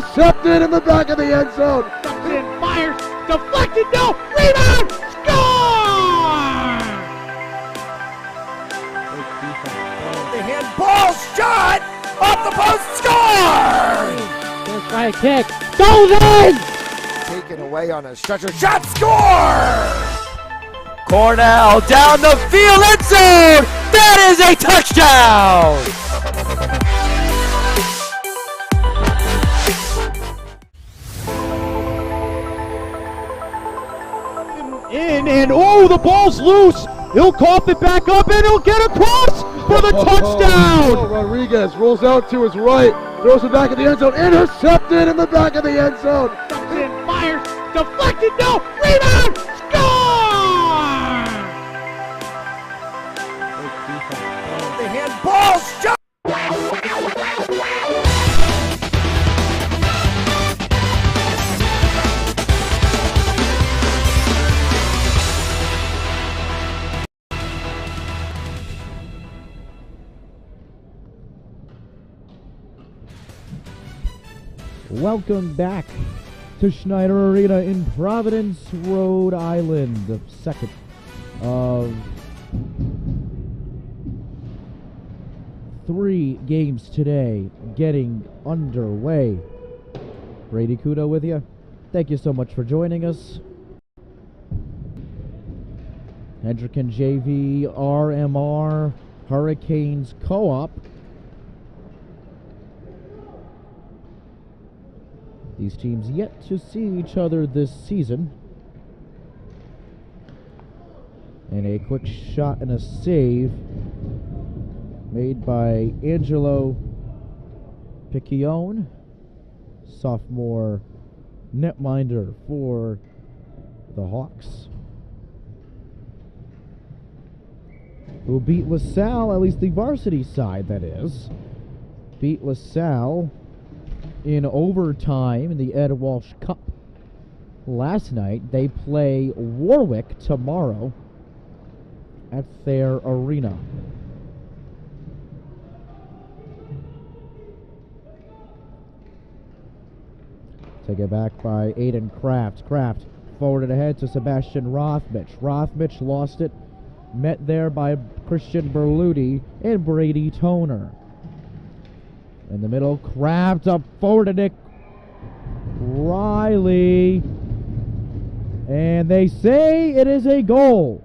intercepted in the back of the end zone. Comes in, fires, deflected, no, rebound, score! The handball shot off the post, score! First try kick, goes in! Taken away on a stretcher shot, score! Cornell down the field, end zone! That is a touchdown! In and oh, the ball's loose. He'll cough it back up and he'll get across for the touchdown. Oh, Rodriguez rolls out to his right, throws it back at the end zone, intercepted in the back of the end zone. Comes in, fires, deflected, no, rebound, score! The handball shot. Welcome back to Schneider Arena in Providence, Rhode Island. The second of 3 games today getting underway. Brady Kudo with you. Thank you so much for joining us. Hendricken JV, RMR, Hurricanes Co-op. These teams yet to see each other this season. And a quick shot and a save made by Angelo Piccione, sophomore netminder for the Hawks, who beat LaSalle, at least the varsity side that is, beat LaSalle in overtime in the Ed Walsh Cup last night. They play Warwick tomorrow at their arena. Take it back by Aiden Kraft. Kraft forwarded ahead to Sebastian Rothmich. Rothmich lost it, met there by Christian Berluti and Brady Toner. In the middle, Kraft up forward to Nick Riley. And they say it is a goal.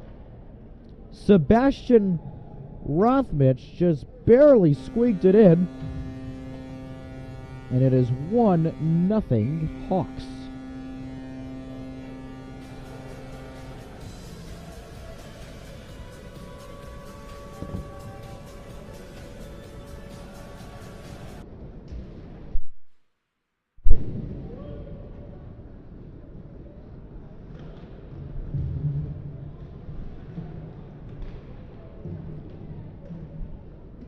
Sebastian Rothmich just barely squeaked it in. And it is 1-0 Hawks.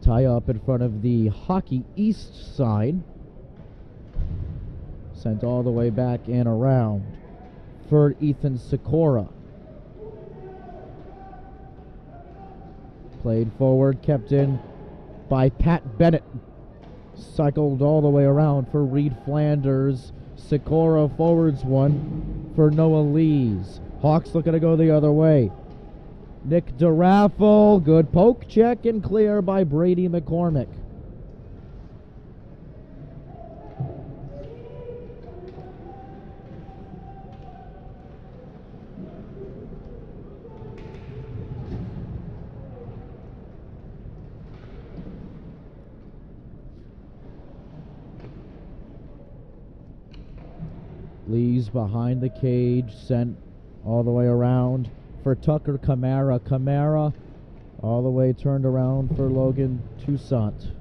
Tie up in front of the Hockey East sign. Sent all the way back and around for Ethan Sikora. Played forward, kept in by Pat Bennett. Cycled all the way around for Reed Flanders. Sikora forwards one for Noah Lees. Hawks looking to go the other way. Nick DeRaffel, good poke check and clear by Brady McCormick. Lee's behind the cage, sent all the way around for Tucker Camara. Camara all the way turned around for Logan Toussaint.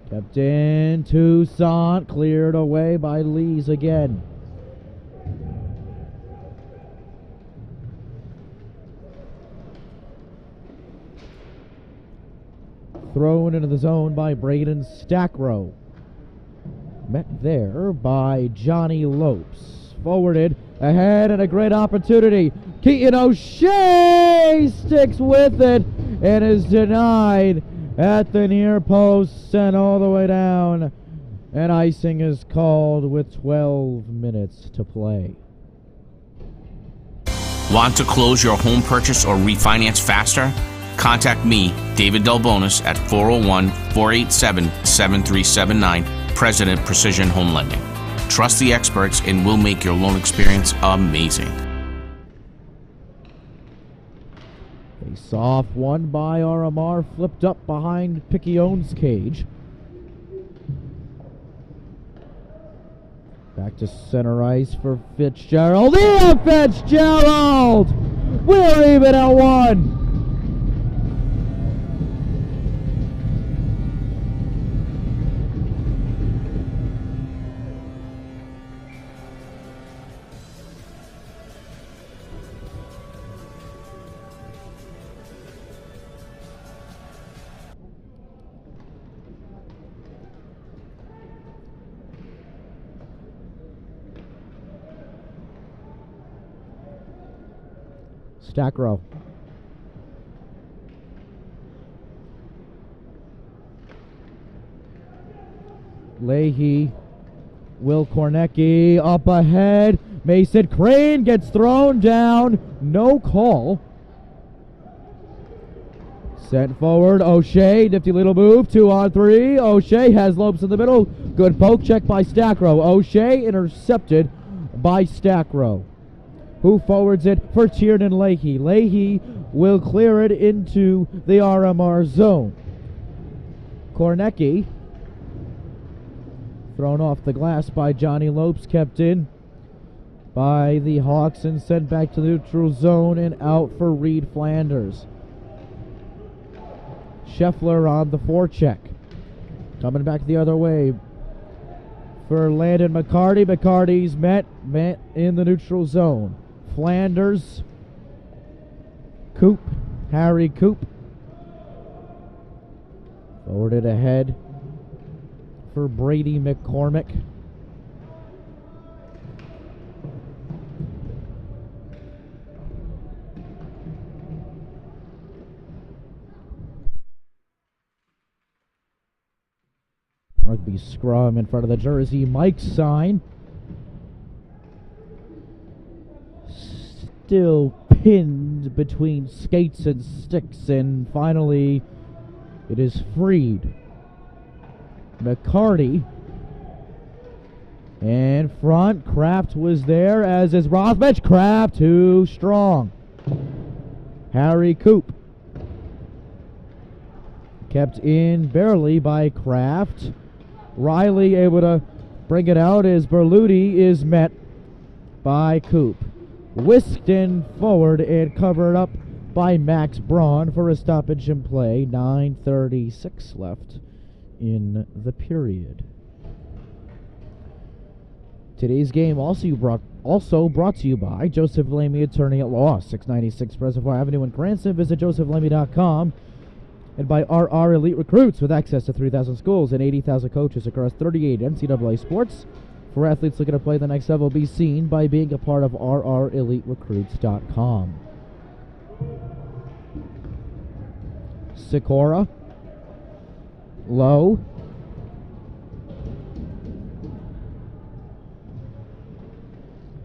Kept in, Toussaint cleared away by Lees again. Thrown into the zone by Braden Stackrow. Met there by Johnny Lopes. Forwarded ahead and a great opportunity. Keaton O'Shea sticks with it and is denied at the near post, sent all the way down. And icing is called with 12 minutes to play. Want to close your home purchase or refinance faster? Contact me, David Delbonis, at 401-487-7379, President Precision Home Lending. Trust the experts and we'll make your loan experience amazing. Face off, won by RMR, flipped up behind Piccion's cage. Back to center ice for Fitzgerald. Yeah, Fitzgerald! We're even at 1. Stack row. Leahy, Will Kornecki up ahead. Mason Crane gets thrown down. No call. Sent forward. O'Shea, nifty little move. 2-on-3. O'Shea has Lopes in the middle. Good poke check by Stackrow. O'Shea intercepted by Stackrow, who forwards it for Tiernan Leahy. Leahy will clear it into the RMR zone. Kornecki, thrown off the glass by Johnny Lopes, kept in by the Hawks and sent back to the neutral zone and out for Reed Flanders. Scheffler on the forecheck. Coming back the other way for Landon McCarty. McCarty's met in the neutral zone. Flanders, Coop, Harry Coop. Forwarded ahead for Brady McCormick. Rugby scrum in front of the jersey Mike sign. Still pinned between skates and sticks, and finally it is freed. McCarty in front. Kraft was there, as is Rothmich. Kraft too strong. Harry Coop kept in barely by Kraft. Riley able to bring it out as Berluti is met by Coop. Whisked in forward and covered up by Max Braun for a stoppage in play. 9:36 left in the period. Today's game also brought to you by Joseph Lamy, attorney at law, 696 Reservoir Avenue in Cranston. Visit josephlamy.com. And by RR Elite Recruits, with access to 3,000 schools and 80,000 coaches across 38 NCAA sports. For athletes looking to play the next level, be seen by being a part of RREliteRecruits.com. Sikora, low.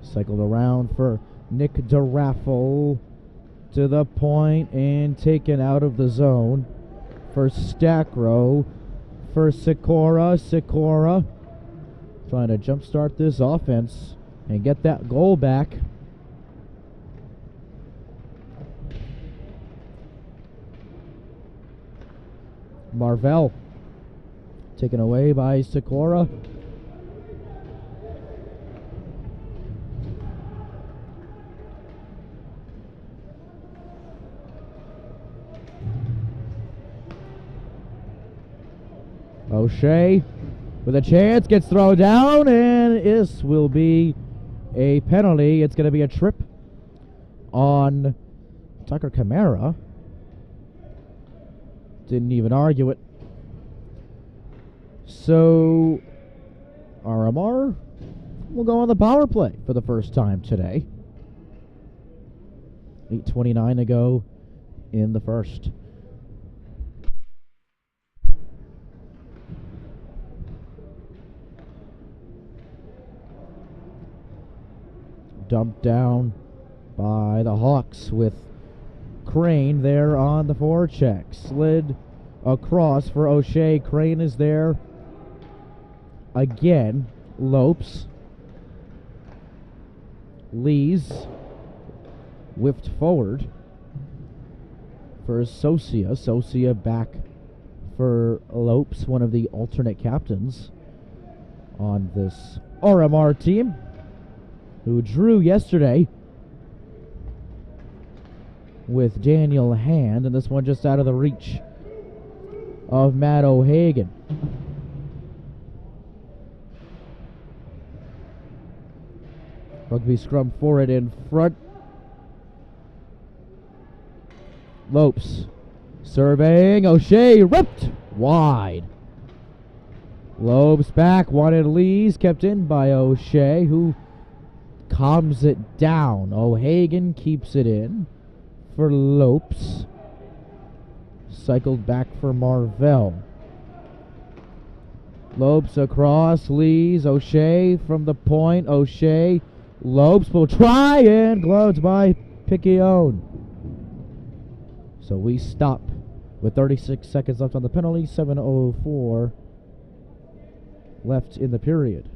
Cycled around for Nick DeRaffel to the point and taken out of the zone for Stackrow, for Sikora. Sikora trying to jumpstart this offense and get that goal back. Marvell taken away by Sikora. O'Shea with a chance, gets thrown down, and this will be a penalty. It's going to be a trip on Tucker Camara. Didn't even argue it. So RMR will go on the power play for the first time today. 8:29 to go in the first. dumped down by the Hawks with Crane there on the forecheck. Slid across for O'Shea. Crane is there again. Lopes. Lees whipped forward for Socia. Socia back for Lopes, one of the alternate captains on this RMR team, who drew yesterday with Daniel Hand, and this one just out of the reach of Matt O'Hagan. Rugby scrum for it in front. Lopes surveying. O'Shea ripped wide. Lopes back. Wanted Lees. Kept in by O'Shea, who calms it down. O'Hagan keeps it in for Lopes. Cycled back for Marvell. Lopes across. Lees. O'Shea from the point. O'Shea. Lopes will try and gloves by Piccione. So we stop with 36 seconds left on the penalty. 7:04 left in the period.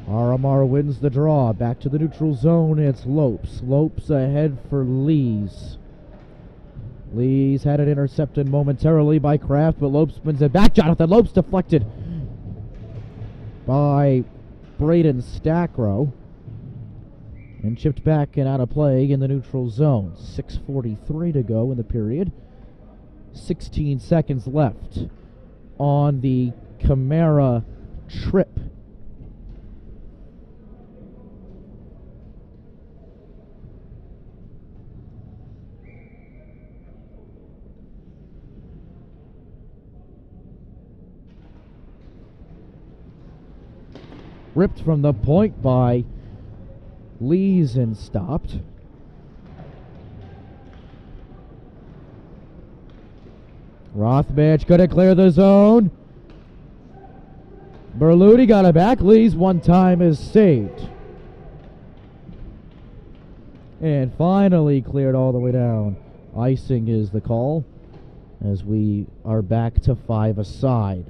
RMR wins the draw. Back to the neutral zone. It's Lopes. Lopes ahead for Lees. Lees had it intercepted momentarily by Kraft, but Lopes spins it back. Jonathan Lopes deflected by Braden Stackrow and chipped back and out of play in the neutral zone. 6:43 to go in the period. 16 seconds left on the Camara trip. Ripped from the point by Lees and stopped. Rothbach couldn't clear the zone. Berluti got it back. Lees one time is saved. And finally cleared all the way down. Icing is the call as we are back to 5 aside.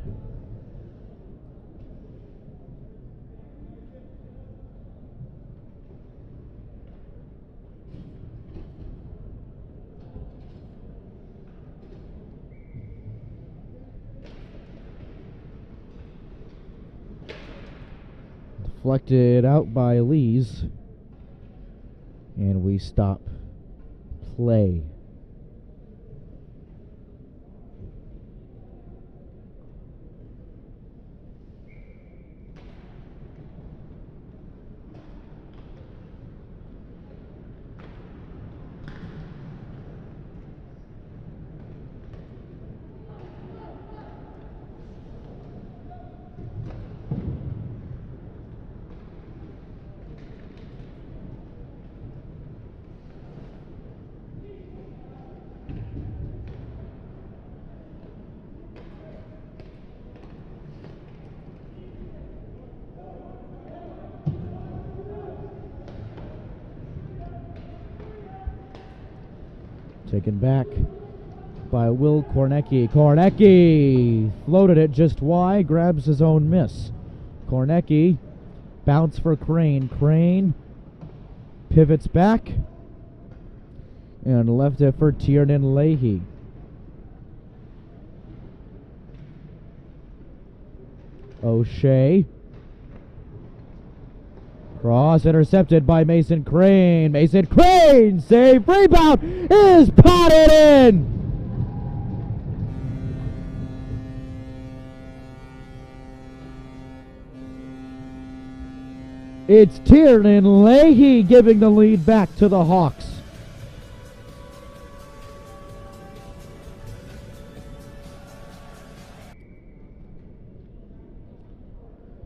Deflected out by Lees, and we stop play. Taken back by Will Kornecki. Kornecki floated it just wide, grabs his own miss. Kornecki, bounce for Crane. Crane pivots back and left it for Tiernan Leahy. O'Shea. Cross intercepted by Mason Crane. Mason Crane save. Rebound is potted in. It's Tiernan Leahy giving the lead back to the Hawks.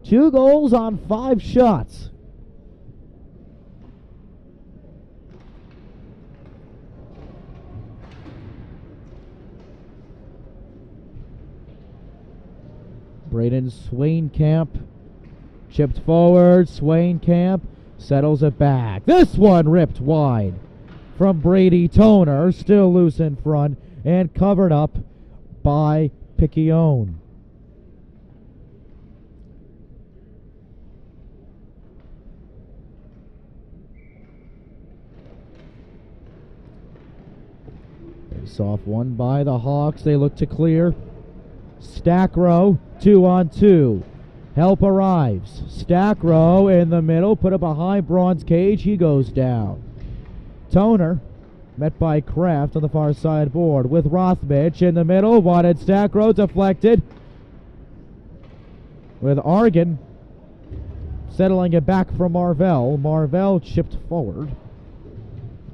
Two goals on 5 shots. Braden Swainkamp chipped forward. Swainkamp settles it back. This one ripped wide from Brady Toner, still loose in front and covered up by Piccione. Face off one by the Hawks. They look to clear. Stack row, 2-on-2. Help arrives. Stack row in the middle. Put it behind Braun's cage. He goes down. Toner met by Kraft on the far side board with Rothmich in the middle. Wanted Stack row deflected. With Argan settling it back from Marvell. Marvell chipped forward.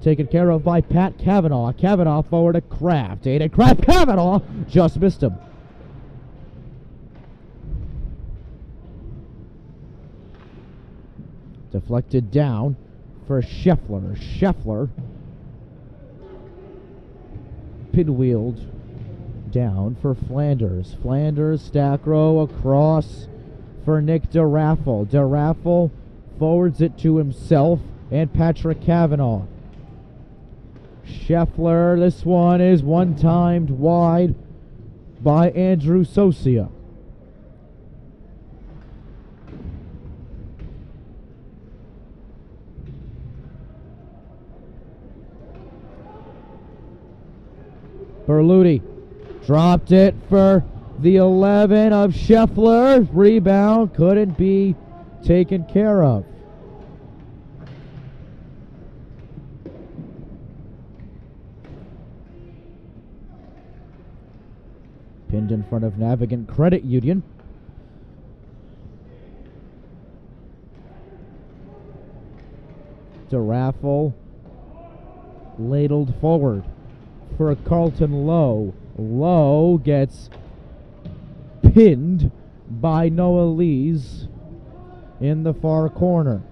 Taken care of by Pat Cavanaugh. Cavanaugh forward to Kraft. Aiden Kraft. Cavanaugh just missed him. Deflected down for Scheffler. Scheffler pinwheeled down for Flanders. Flanders stack row across for Nick DeRaffel. DeRaffel forwards it to himself and Patrick Cavanaugh. Scheffler, this one is one-timed wide by Andrew Sosia. Berluti dropped it for the 11 of Scheffler. Rebound couldn't be taken care of. Pinned in front of Navigant Credit Union. DeRaffel ladled forward for Carlton Lowe. Lowe gets pinned by Noah Lees in the far corner.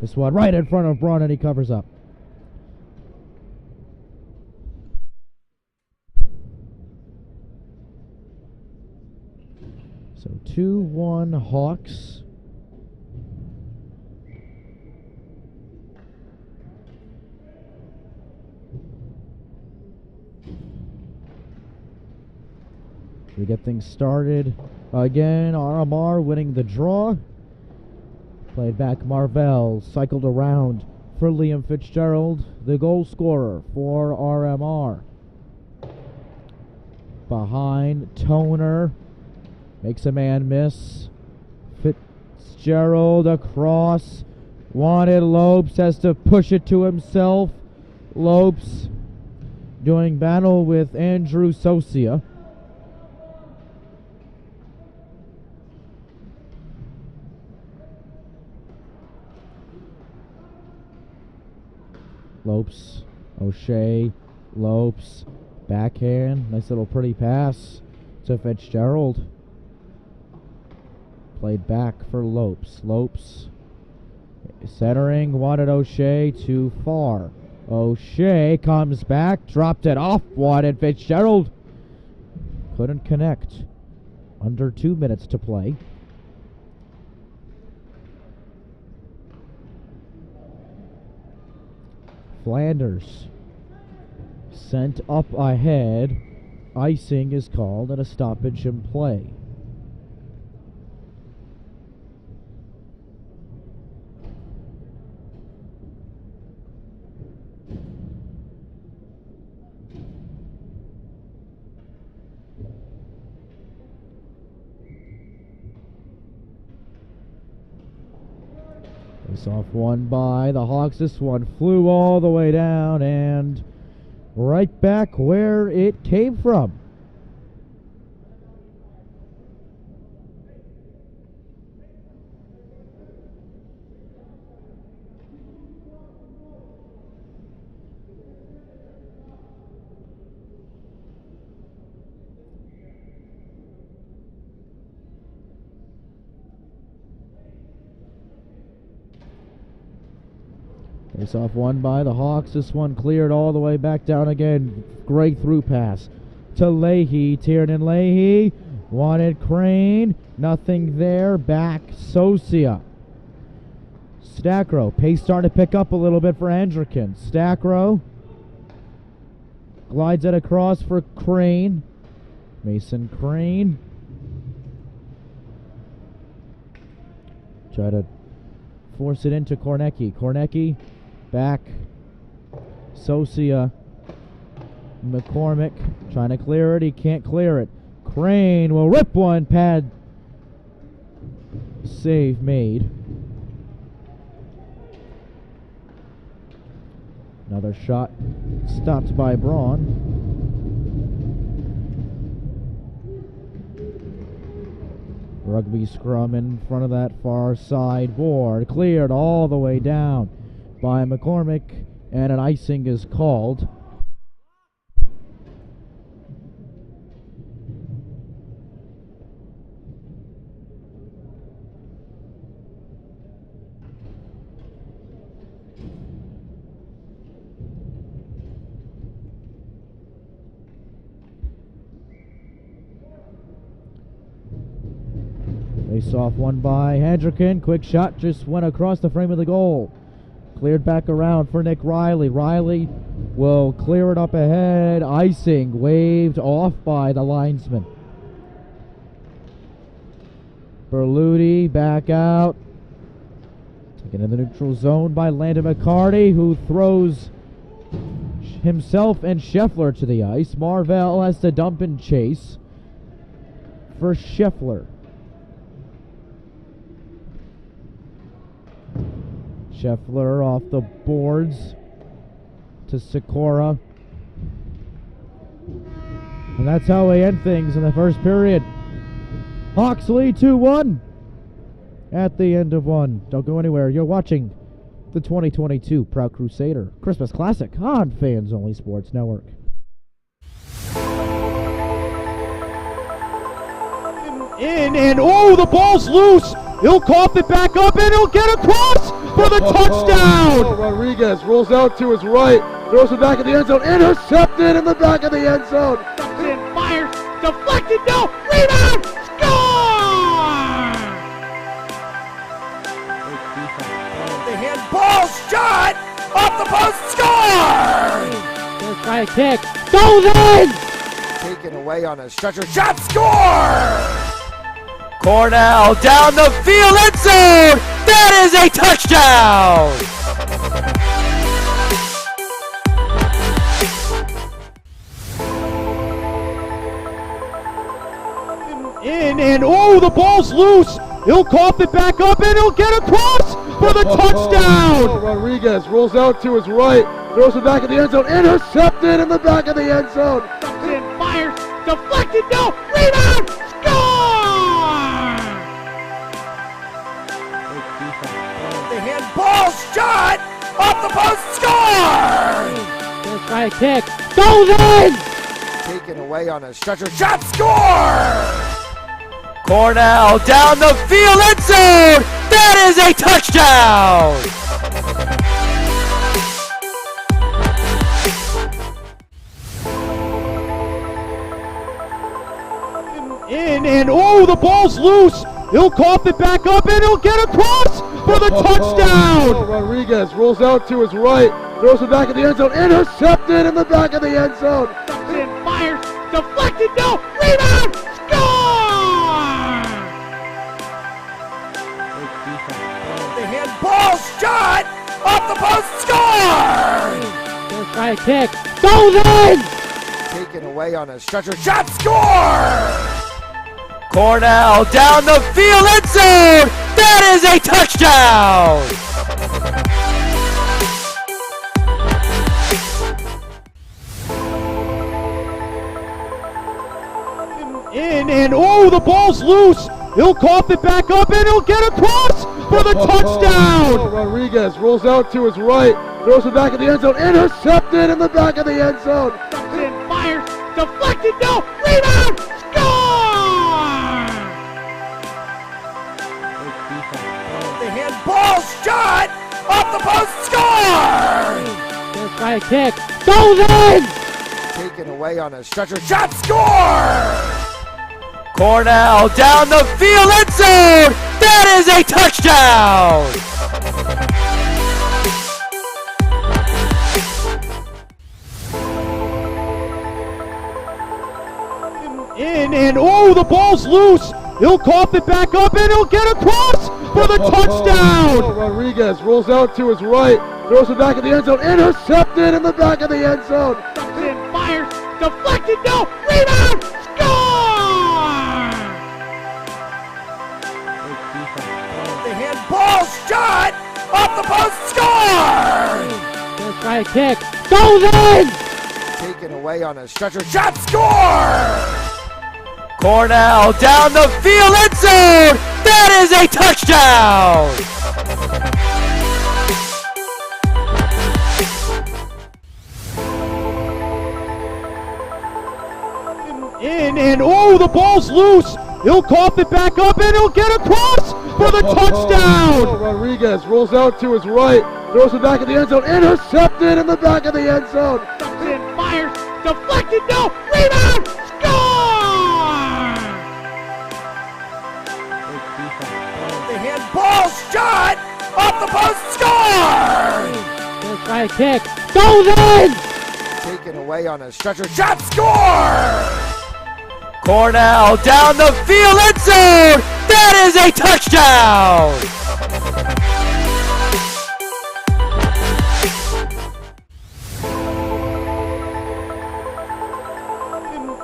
This one right in front of Braun and he covers up. So 2-1 Hawks. We get things started again. RMR winning the draw. Played back Marvell. Cycled around for Liam Fitzgerald, the goal scorer for RMR. Behind Toner. Makes a man miss. Fitzgerald across. Wanted Lopes, has to push it to himself. Lopes doing battle with Andrew Sosia. Lopes, O'Shea, Lopes, backhand, nice little pretty pass to Fitzgerald. Played back for Lopes. Lopes centering, wanted O'Shea too far. O'Shea comes back, dropped it off, wanted Fitzgerald. Couldn't connect. Under 2 minutes to play. Flanders sent up ahead. Icing is called and a stoppage in play. Face off one by the Hawks. This one flew all the way down and right back where it came from. Face off one by the Hawks. This one cleared all the way back down again. Great through pass to Leahy. Tiernan Leahy wanted Crane. Nothing there. Back Sosia. Stackrow. Pace starting to pick up a little bit for Hendricken. Stackrow glides it across for Crane. Mason Crane. Try to force it into Kornecki. Kornecki back. Sosia. McCormick trying to clear it. He can't clear it. Crane will rip one. Pad save made. Another shot stopped by Braun. Rugby scrum in front of that far side board. Cleared all the way down by McCormick, and an icing is called. Face off one by Hendricken. Quick shot just went across the frame of the goal. Cleared back around for Nick Riley. Riley will clear it up ahead. Icing waved off by the linesman. Berluti back out. Taken in the neutral zone by Landon McCarty, who throws himself and Scheffler to the ice. Marvell has to dump and chase for Scheffler. Scheffler off the boards to Sikora. And that's how we end things in the first period. Hawks lead 2-1 at the end of one. Don't go anywhere. You're watching the 2022 Proud Crusader Christmas Classic on Fans Only Sports Network. And oh, the ball's loose. He'll cough it back up and he'll get across for the touchdown. Rodriguez rolls out to his right, throws it back in the end zone, intercepted in the back of the end zone. Fires, deflected, no, rebound, score! The handball shot off the post, score! Let's try a kick, goes in! Taken away on a stretcher, shot, score! Cornell down the field, end zone! That is a touchdown! And oh, the ball's loose. He'll cough it back up and he'll get across for the touchdown. Rodriguez rolls out to his right, throws it back in the end zone, intercepted in the back of the end zone. Fires, deflected, no, rebound, score! The handball shot off the post, score! Let's try a kick, goes in! Taken away on a stretcher, shot, score! Cornell down the field, end zone! That is a touchdown! And oh, the ball's loose. He'll cough it back up and he'll get across for the touchdown. Rodriguez rolls out to his right, throws it back in the end zone, intercepted in the back of the end zone. Fires, deflected, no, rebound, score! The handball shot off the post, score! Let's try a kick, goes in! Taken away on a stretcher, shot, score! Cornell down the field, end zone! That is a touchdown! And oh, the ball's loose. He'll cough it back up and he'll get across for the touchdown. Rodriguez rolls out to his right, throws it back in the end zone, intercepted in the back of the end zone. Fires, deflected, no, rebound, score! The handball shot off the post, score! Let's try a kick, goes in! Taken away away on a stretcher. Shot score! Cornell down the field, end zone! That is a touchdown! In and oh, the ball's loose. He'll cough it back up and he'll get across for the touchdown. Rodriguez rolls out to his right, throws it back in the end zone, intercepted in the back of the end zone. And fires, deflected, no, rebound, score! The handball shot off the post, score! Gonna try a kick, goes in! Taken away on a stretcher, shot score! Cornell down the field, end zone! That is a touchdown! In and oh, the ball's loose. He'll cough it back up and he'll get across for the touchdown. Rodriguez rolls out to his right, throws it back in the end zone, intercepted in the back of the end zone. And fires, deflected, no, rebound, score! The handball shot off the post, score! Gonna try a kick, goes in! Taken away on a stretcher, shot score! Cornell down the field, end zone! That is a touchdown!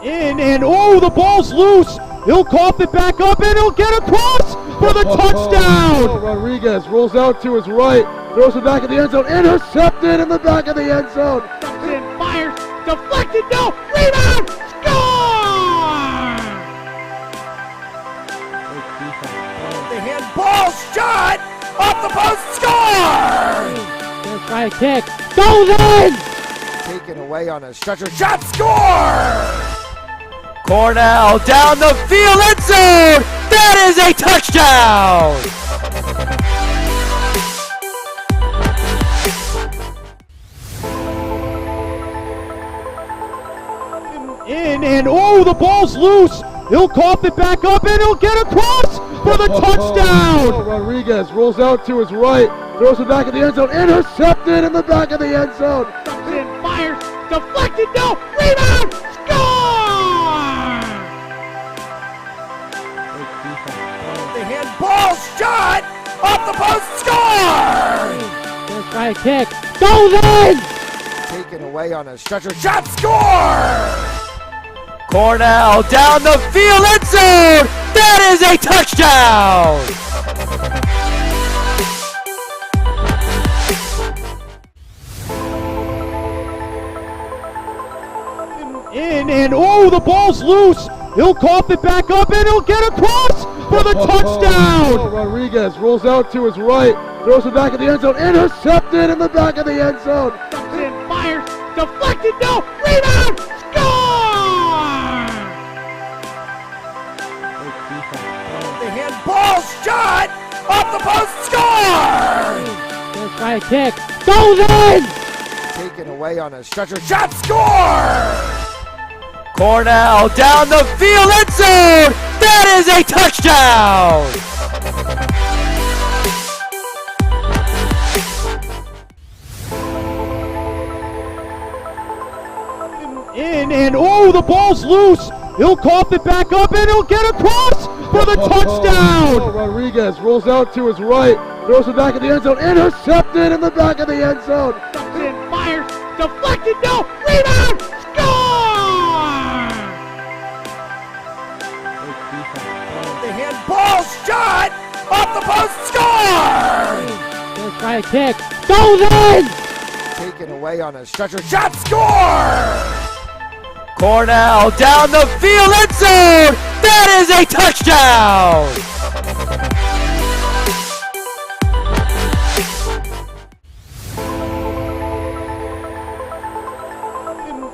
In and oh, the ball's loose. He'll cough it back up and he'll get across for the touchdown. Rodriguez rolls out to his right, throws it back in the end zone, intercepted in the back of the end zone. And fires, deflected, no, rebound, score! The handball shot off the post, score! Gonna try a kick, goes in! Taken away on a stretcher, shot score! Cornell down the field, end zone! That is a touchdown! In and oh, the ball's loose. He'll cough it back up and he'll get across for the touchdown. Rodriguez rolls out to his right, throws it back in the end zone, intercepted in the back of the end zone. And fires, deflected, no, rebound, score! The handball shot off the post, score! Gonna try a kick, goes in! Taken away on a stretcher, shot score! Cornell down the field, end zone! That is a touchdown! In and oh, the ball's loose. He'll cough it back up and he'll get across for the touchdown. Rodriguez rolls out to his right, throws it back in the end zone, intercepted in the back of the end zone. And fires, deflected, no, rebound, score! The handball shot off the post, score! Gonna try a kick, goes in! Taken away on a stretcher, shot score! Cornell down the field, end zone! That is a touchdown! In and oh, the ball's loose. He'll cough it back up and he'll get across for the touchdown. Rodriguez rolls out to his right, throws it back in the end zone, intercepted in the back of the end zone. And fires, deflected, no, rebound, score! The handball shot off the post, score! Gonna try a kick, goes in! Taken away on a stretcher, shot score! Cornell down the field, end zone! That is a touchdown!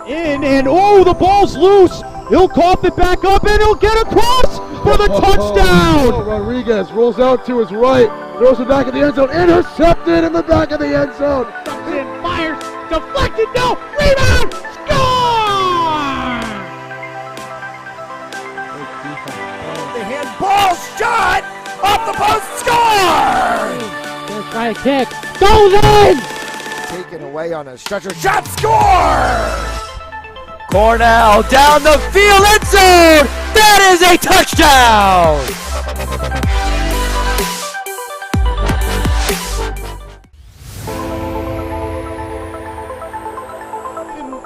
In and oh, the ball's loose. He'll cough it back up and he'll get across for the touchdown. Rodriguez rolls out to his right, throws it back in the end zone, intercepted in the back of the end zone. And fires, deflected, no, rebound, score! off the post, score! Gonna try a kick. Goes in! Taken away on a stretcher, shot, score! Cornell down the field, end zone! That is a touchdown!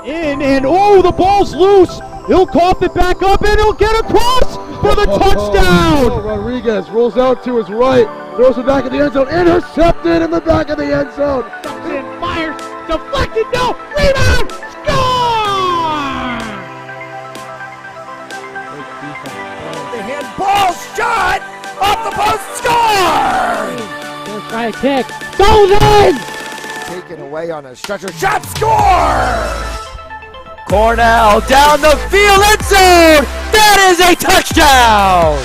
In and oh, the ball's loose. He'll cough it back up and he'll get across for the touchdown. Rodriguez rolls out to his right, throws it back in the end zone, intercepted in the back of the end zone. And fires. Deflected. No. Rebound. Score! The handball shot off the post, score! Gonna try a kick. Goes in! Taken away on a stretcher, shot, score! Cornell down the field, end zone! That is a touchdown!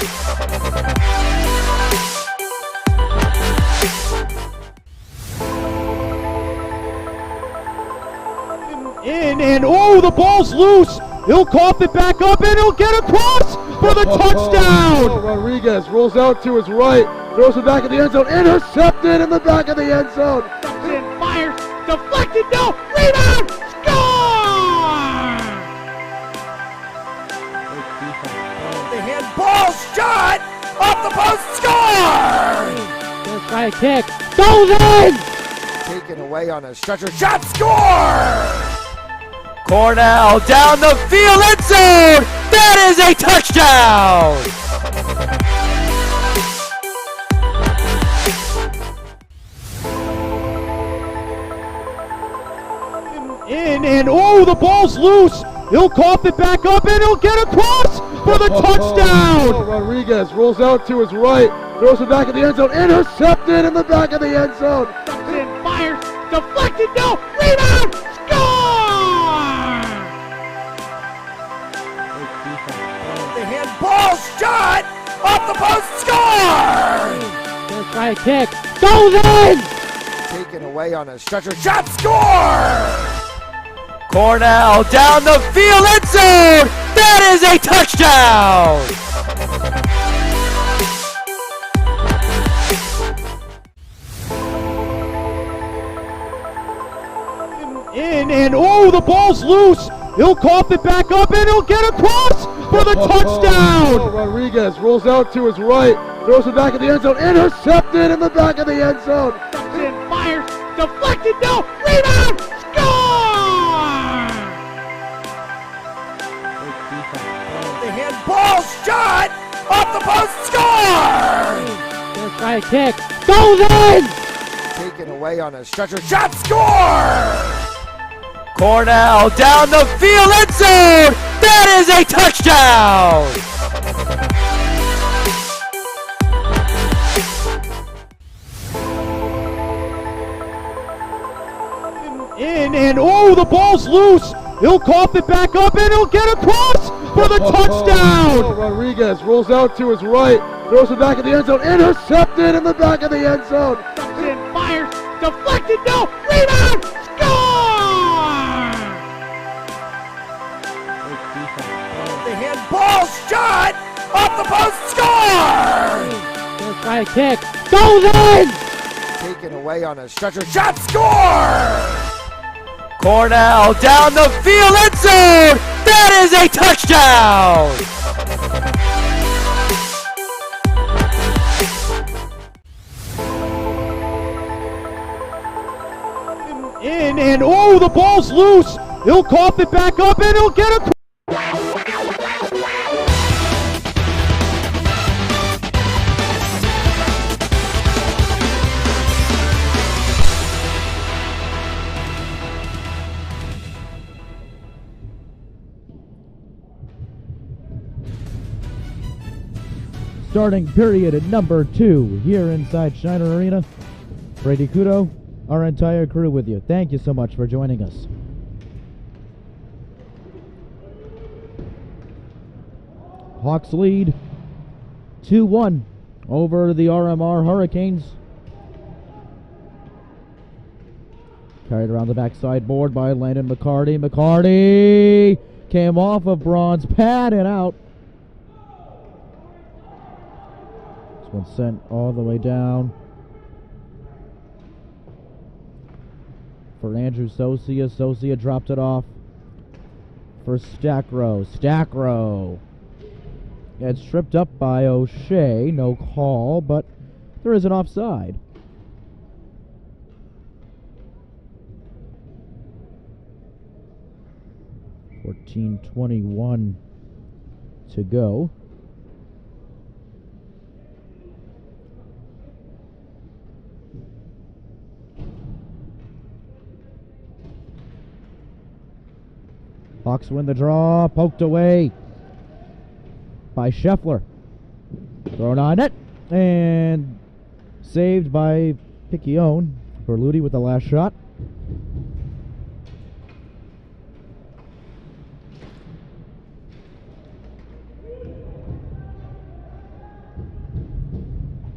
In and oh, the ball's loose. He'll cough it back up and he'll get across for the touchdown. Rodriguez rolls out to his right, throws it back in the end zone, intercepted in the back of the end zone. And fires. Deflected. No. Rebound. Score! The handball shot off the post, score! Gonna try a kick. Goes in! Taken away on a stretcher, shot, score! Cornell down the field, end zone! That is a touchdown! In and oh, the ball's loose. He'll cough it back up and he'll get across for the touchdown. Rodriguez rolls out to his right, throws it back in the end zone, intercepted in the back of the end zone. And fires. Deflected. No. Rebound. Score! The handball shot off the post, score! Gonna try a kick. Goes in! Taken away on a stretcher, shot, score! Cornell down the field, end zone! That is a touchdown! In and oh, the ball's loose. He'll cough it back up and he'll get across for the touchdown. Rodriguez rolls out to his right, throws it back in the end zone, intercepted in the back of the end zone. And fires. Deflected. No. Rebound. Score! The handball shot off the post, score! Gonna try a kick. Goes in! Taken away on a stretcher, shot, score! Cornell down the field, end zone! That is a touchdown! In and oh, the ball's loose. He'll cough it back up and he'll get across for the touchdown. Rodriguez rolls out to his right, throws it back in the end zone, intercepted in the back of the end zone. And fires. Deflected. No. Rebound. Score! The handball shot off the post, score! Gonna try a kick. Goes in! Taken away on a stretcher, shot, score! Cornell down the field, end zone! That is a touchdown! In and oh, the ball's loose. He'll cough it back up and he'll get across. Starting period at number 2 here inside Shiner Arena. Brady Kudo, our entire crew with you. Thank you so much for joining us. Hawks lead 2-1 over the RMR Hurricanes. Carried around the backside board by Landon McCarty. McCarty came off of Braun's pad and out. one sent all the way down for Andrew Socia. Socia dropped it off for Stackrow. Stackrow gets tripped up by O'Shea. No call, but there is an offside. .14:21 to go. Hawks win the draw, poked away by Scheffler. Thrown on net and saved by Piccione. Berluti with the last shot.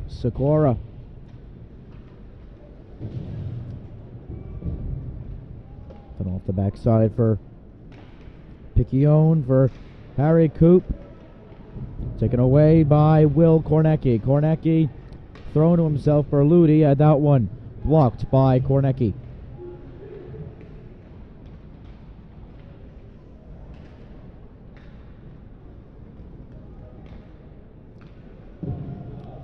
Sikora. Put off the backside for Piccione for Harry Coop. Taken away by Will Kornecki. Kornecki thrown to himself. Berluti had that one blocked by Kornecki.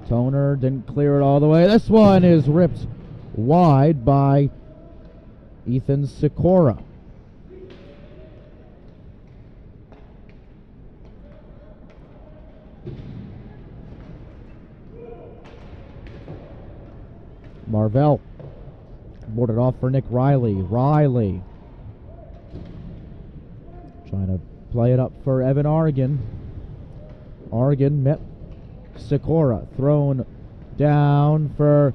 Toner didn't clear it all the way. This one is ripped wide by Ethan Sikora. Marvell boarded off for Nick Riley. Riley trying to play it up for Evan Argan. Argan met Sikora. Thrown down for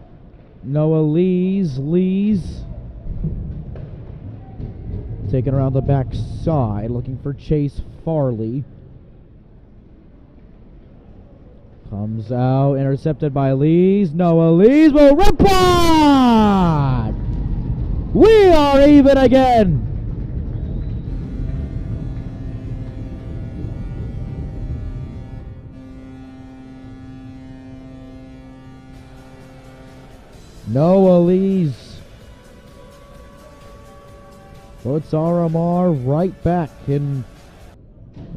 Noah Lees. Lees taken around the back side, looking for Chase Farley. Comes out, intercepted by Lees. Noah Lees will rip on! We are even again! Noah Lees puts RMR right back in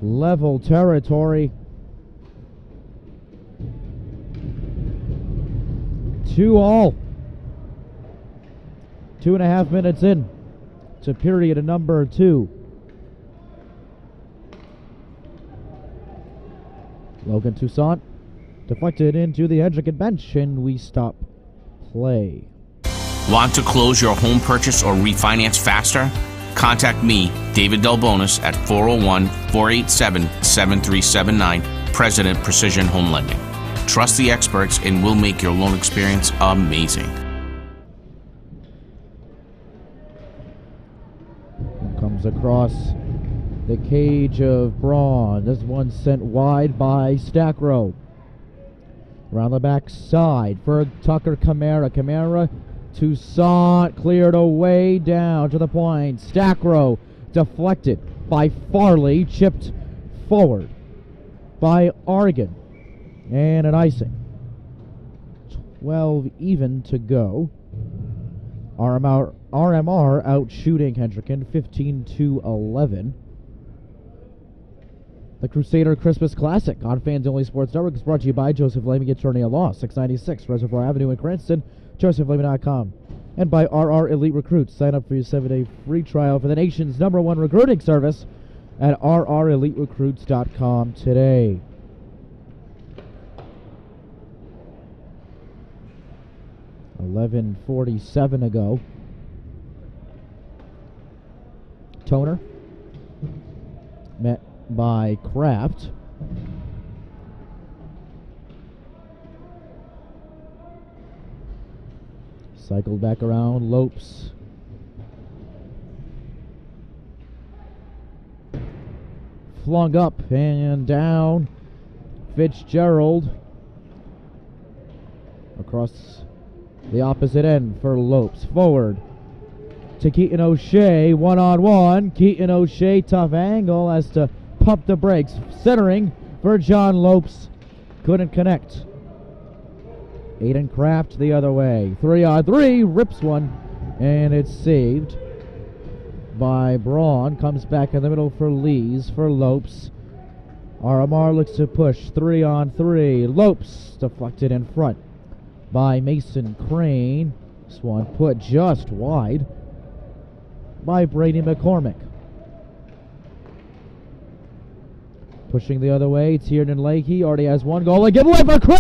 level territory. 2-all. 2.5 minutes in to period number 2. Logan Toussaint deflected into the Hendricken bench, and we stop play. Want to close your home purchase or refinance faster? Contact me, David Delbonis, at 401-487-7379, President Precision Home Lending. Trust the experts and we'll make your loan experience amazing. Comes across the cage of Braun. This one sent wide by Stackrow. Around the back side for Tucker Camara. Camara, Toussaint cleared away down to the point. Stackrow deflected by Farley, chipped forward by Argan. And an icing. 12 even to go. RMR out shooting Hendricken 15-11. The Crusader Christmas Classic on Fans Only Sports Network is brought to you by Joseph Lehman Attorney at Law, 696 Reservoir Avenue in Cranston, josephlehman.com. And by RR Elite Recruits. Sign up for your 7-day free trial for the nation's #1 recruiting service at rreliterecruits.com today. .11:47 to go. Toner met by Kraft. Cycled back around. Lopes flung up and down. Fitzgerald across the opposite end for Lopes. Forward to Keaton O'Shea. One-on-one. Keaton O'Shea, tough angle, has to pump the brakes. Centering for John Lopes. Couldn't connect. Aiden Kraft the other way. 3-on-3, rips one, and it's saved by Braun. Comes back in the middle for Lees, for Lopes. RMR looks to push. 3-on-3. Lopes deflected in front by Mason Crane. This one put just wide by Brady McCormick. Pushing the other way, Tiernan Leahy already has one goal. A giveaway for Crane!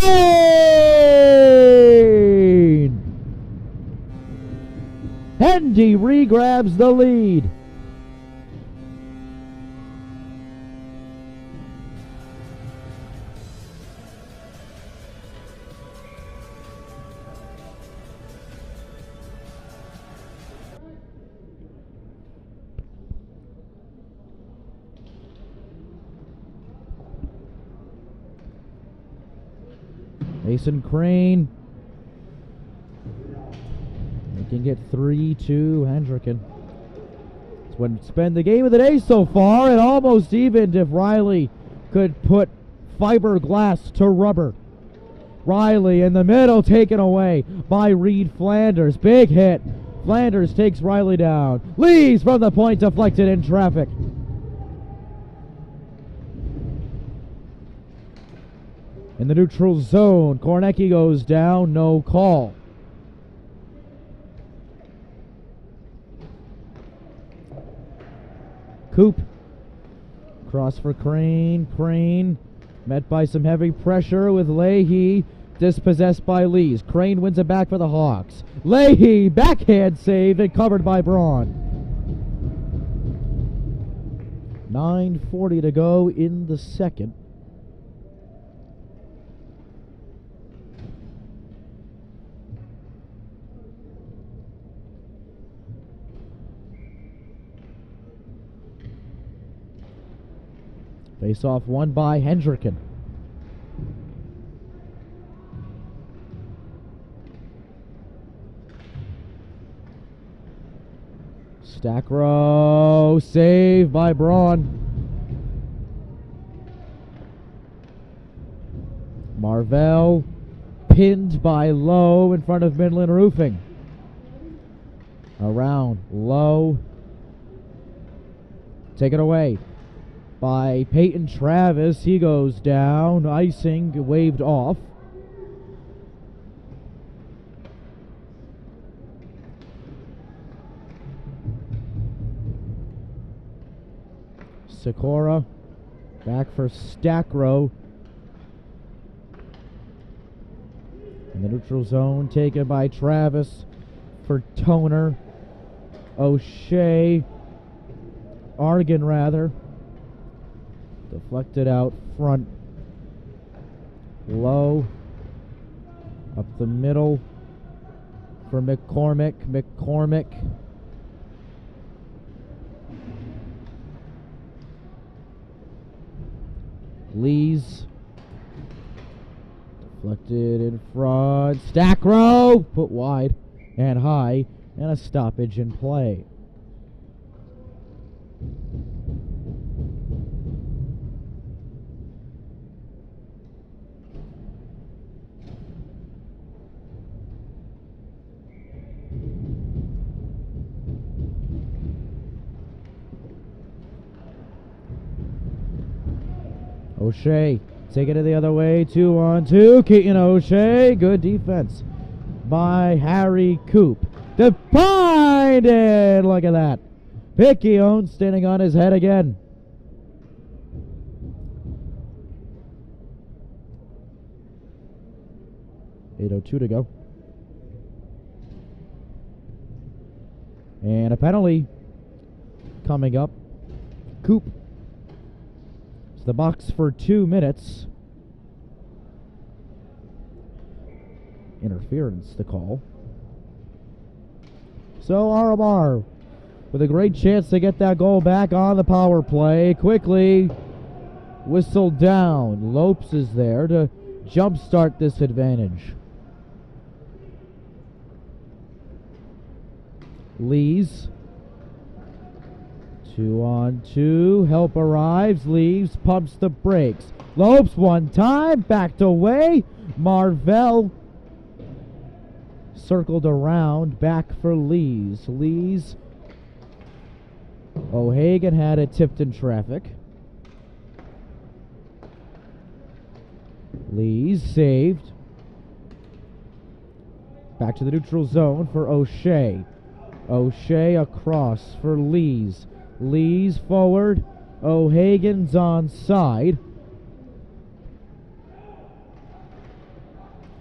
Hendy re-grabs the lead. Mason Crane making it 3-2 Hendricken. This would been the game of the day so far, and almost evened if Riley could put fiberglass to rubber. Riley in the middle, taken away by Reed Flanders. Big hit. Flanders takes Riley down. Lees from the point, deflected in traffic. In the neutral zone, Kornecki goes down, no call. Coop, cross for Crane. Crane met by some heavy pressure with Leahy, dispossessed by Lees. Crane wins it back for the Hawks. Leahy, backhand saved and covered by Braun. 9:40 to go in the second. Face-off won by Hendricken. Stack row, save by Braun. Marvell pinned by Lowe in front of Midland Roofing. Around Lowe. Taken away by Peyton Travis. He goes down. Icing waved off. Sikora back for Stackrow. In the neutral zone, taken by Travis for Toner. O'Shea. Argan, rather. Deflected out front. Low. Up the middle for McCormick. McCormick. Lees. Deflected in front. Stackrow. Put wide and high. And a stoppage in play. O'Shea taking it the other way, 2-on-2. Keaton O'Shea, good defense by Harry Coop. Defined, look at that. Piccione standing on his head again. .802 to go. And a penalty coming up. Coop. It's the box for 2 minutes. Interference to call. So RMR with a great chance to get that goal back on the power play. Quickly whistled down. Lopes is there to jumpstart this advantage. Lees. 2-on-2. Help arrives. Leaves. Pumps the brakes. Lopes one time. Backed away. Marvell circled around, back for Lees. Lees. O'Hagan had it tipped in traffic. Lees saved. Back to the neutral zone for O'Shea. O'Shea across for Lees. Lees forward. O'Hagan's onside.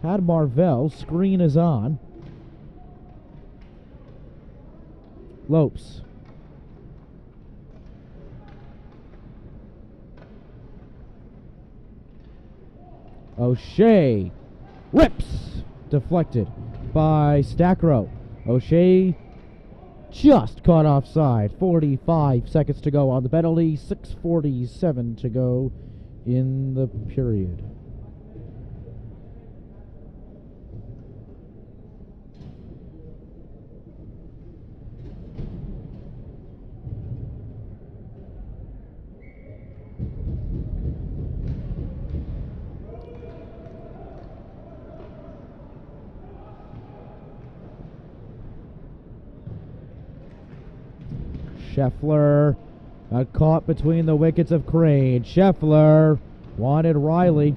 Had Marvell. Screen is on. Lopes. O'Shea rips. Deflected by Stackrow. O'Shea just caught offside. 45 seconds to go on the penalty. 6:47 to go in the period. Scheffler got caught between the wickets of Crane. Scheffler wanted Riley.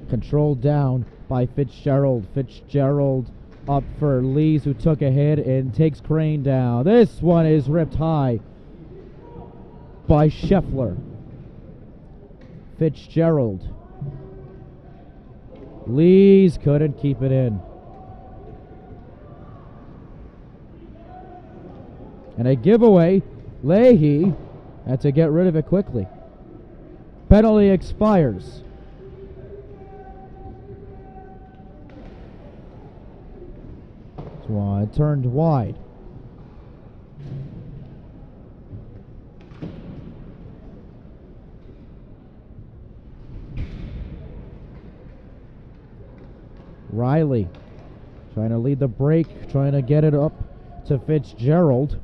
Controlled down by Fitzgerald. Fitzgerald up for Lees, who took a hit and takes Crane down. This one is ripped high by Scheffler. Fitzgerald. Lees couldn't keep it in. And a giveaway. Leahy had to get rid of it quickly. Penalty expires. Swan turned wide. Riley trying to lead the break, trying to get it up to Fitzgerald.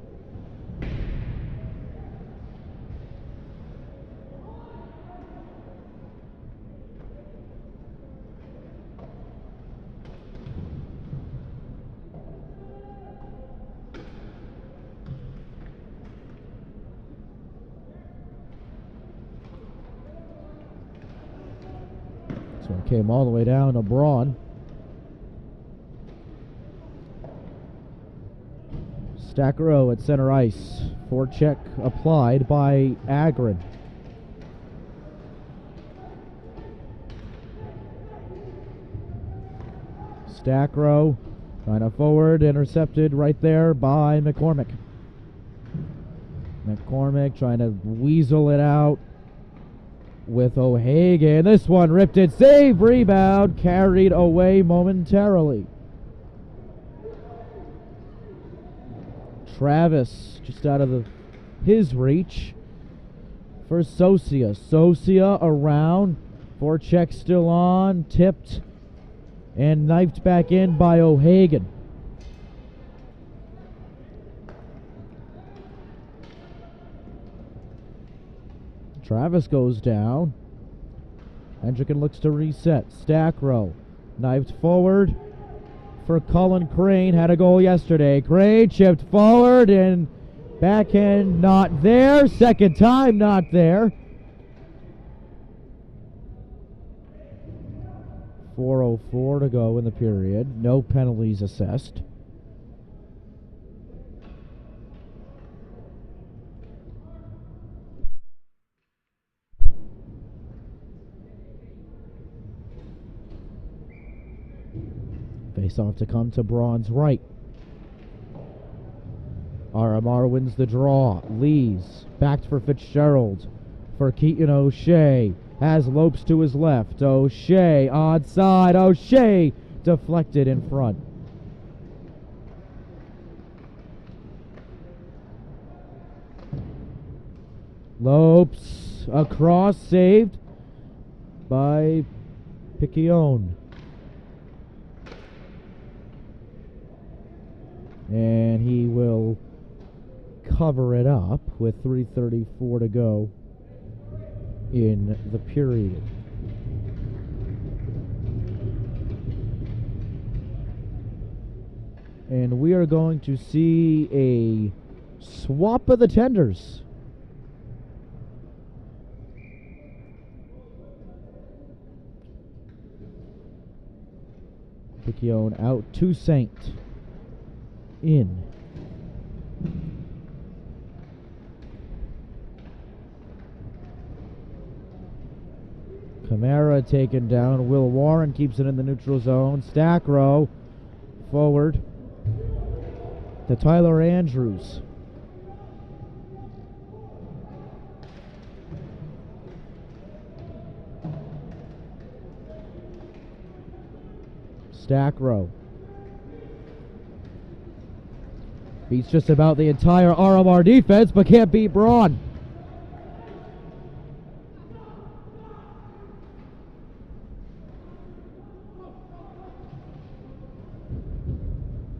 So it came all the way down to Braun. Stackrow at center ice. Forecheck applied by Agron. Stackrow trying to forward, intercepted right there by McCormick. McCormick trying to weasel it out with O'Hagan. This one ripped it, save, rebound, carried away momentarily. Travis just out of his reach for Sosia. Sosia around. Forecheck still on. Tipped and knifed back in by O'Hagan. Travis goes down. Hendricken looks to reset. Stackrow knifed forward for Cullen Crane. Had a goal yesterday. Crane chipped forward and backhand not there. Second time not there. 4:04 to go in the period. No penalties assessed. Face-off to come to Braun's right. RMR wins the draw. Lees backed for Fitzgerald. For Keaton O'Shea. Has Lopes to his left. O'Shea onside. O'Shea deflected in front. Lopes across, saved by Piccione. And he will cover it up with 3:34 to go in the period. And we are going to see a swap of the tenders. Piccione out to Saint. In. Camara taken down. Will Warren keeps it in the neutral zone. Stackrow forward to Tyler Andrews. Stackrow beats just about the entire RMR defense, but can't beat Braun.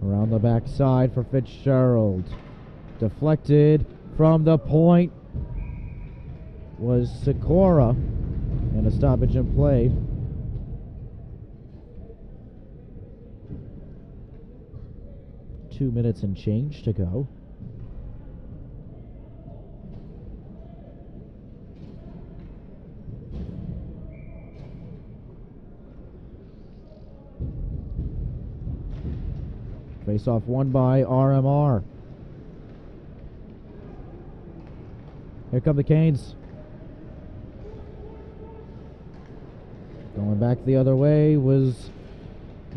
Around the backside for Fitzgerald. Deflected from the point was Sikora, and a stoppage in play. Two minutes and change to go. Face-off won by RMR. Here come the Canes. Going back the other way was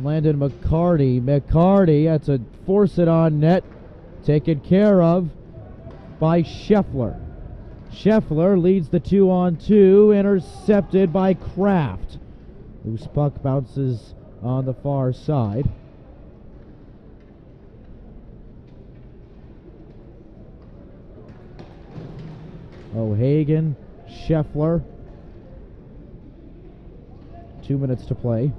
Landon McCarty. McCarty had to force it on net. Taken care of by Scheffler. Scheffler leads the 2-on-2. Intercepted by Kraft. Loose puck bounces on the far side. O'Hagan, Scheffler. 2 minutes to play.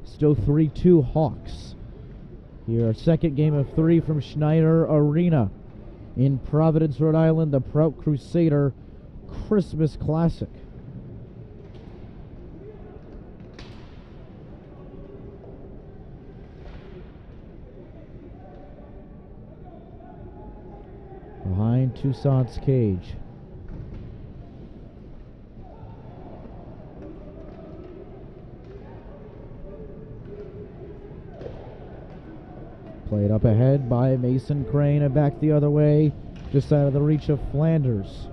Still 3-2 Hawks. Here, second game of 3 from Schneider Arena in Providence, Rhode Island, the Prout Crusader Christmas Classic. Behind Toussaint's cage. Played up ahead by Mason Crane and back the other way, just out of the reach of Flanders.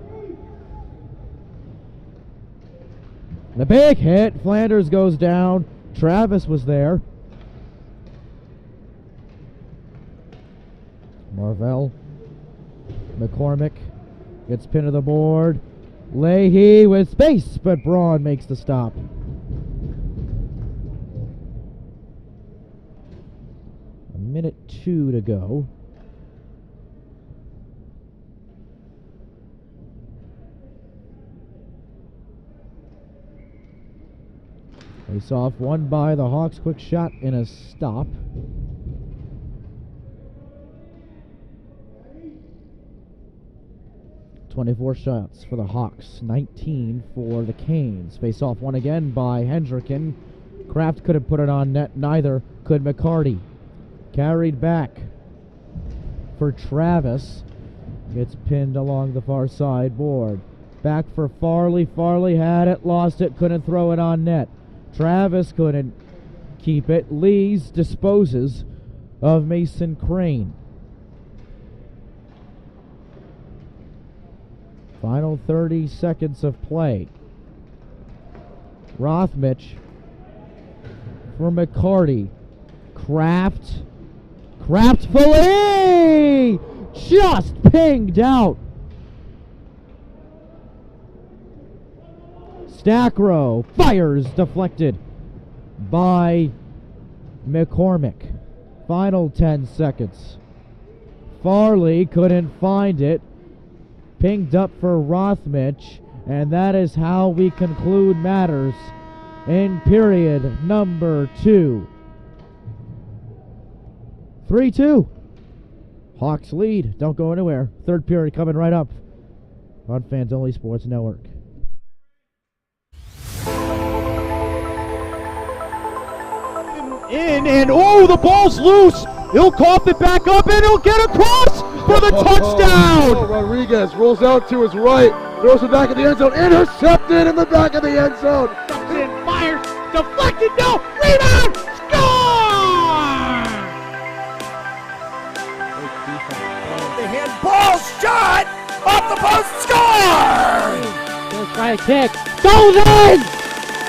And a big hit. Flanders goes down. Travis was there. Marvell. McCormick gets pinned to the board. Leahy with space, but Braun makes the stop. Minute 2 to go. Face off won by the Hawks. Quick shot and a stop. .24 shots for the Hawks, 19 for the Canes. Face off won again by Hendricken. Kraft couldn't put it on net, neither could McCarty. Carried back for Travis. Gets pinned along the far side board. Back for Farley. Farley had it, lost it, couldn't throw it on net. Travis couldn't keep it. Lees disposes of Mason Crane. Final 30 seconds of play. Rothmich for McCarty. Kraft fully just pinged out. Stackrow fires, deflected by McCormick. Final 10 seconds. Farley couldn't find it. Pinged up for Rothmich, and that is how we conclude matters in period number 2. 3-2. Hawks lead. Don't go anywhere. Third period coming right up on Fans Only Sports Network. In and oh, the ball's loose. He'll cough it back up and he'll get across for the touchdown. Rodriguez rolls out to his right, throws it back in the end zone, intercepted in the back of the end zone. Hendricken fires, deflected, no, rebound, score! The handball shot off the post, score! Gonna try a kick, goes in!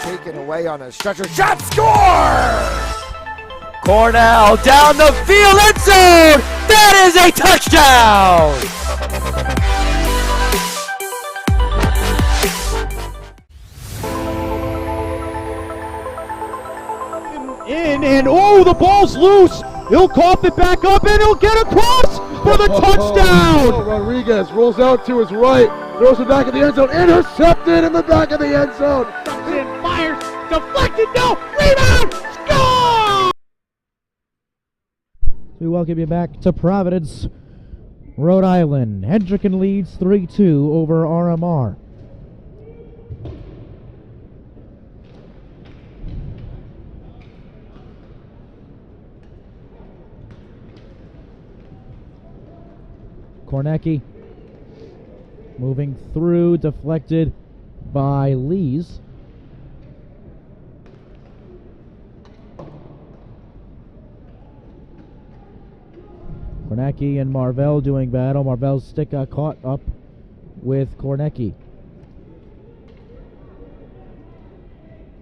Taken away on a stretcher shot, score! Cornell down the field, end zone! That is a touchdown! In and oh, the ball's loose. He'll cough it back up and he'll get across for the touchdown. Rodriguez rolls out to his right, throws it back in the end zone, intercepted in the back of the end zone. Hendricken fires, deflected, no, rebound, score! We welcome you back to Providence, Rhode Island. Hendricken leads 3-2 over RMR. Kornacki moving through, deflected by Lees. Kornacki and Marvell doing battle. Marvell's stick got caught up with Kornacki.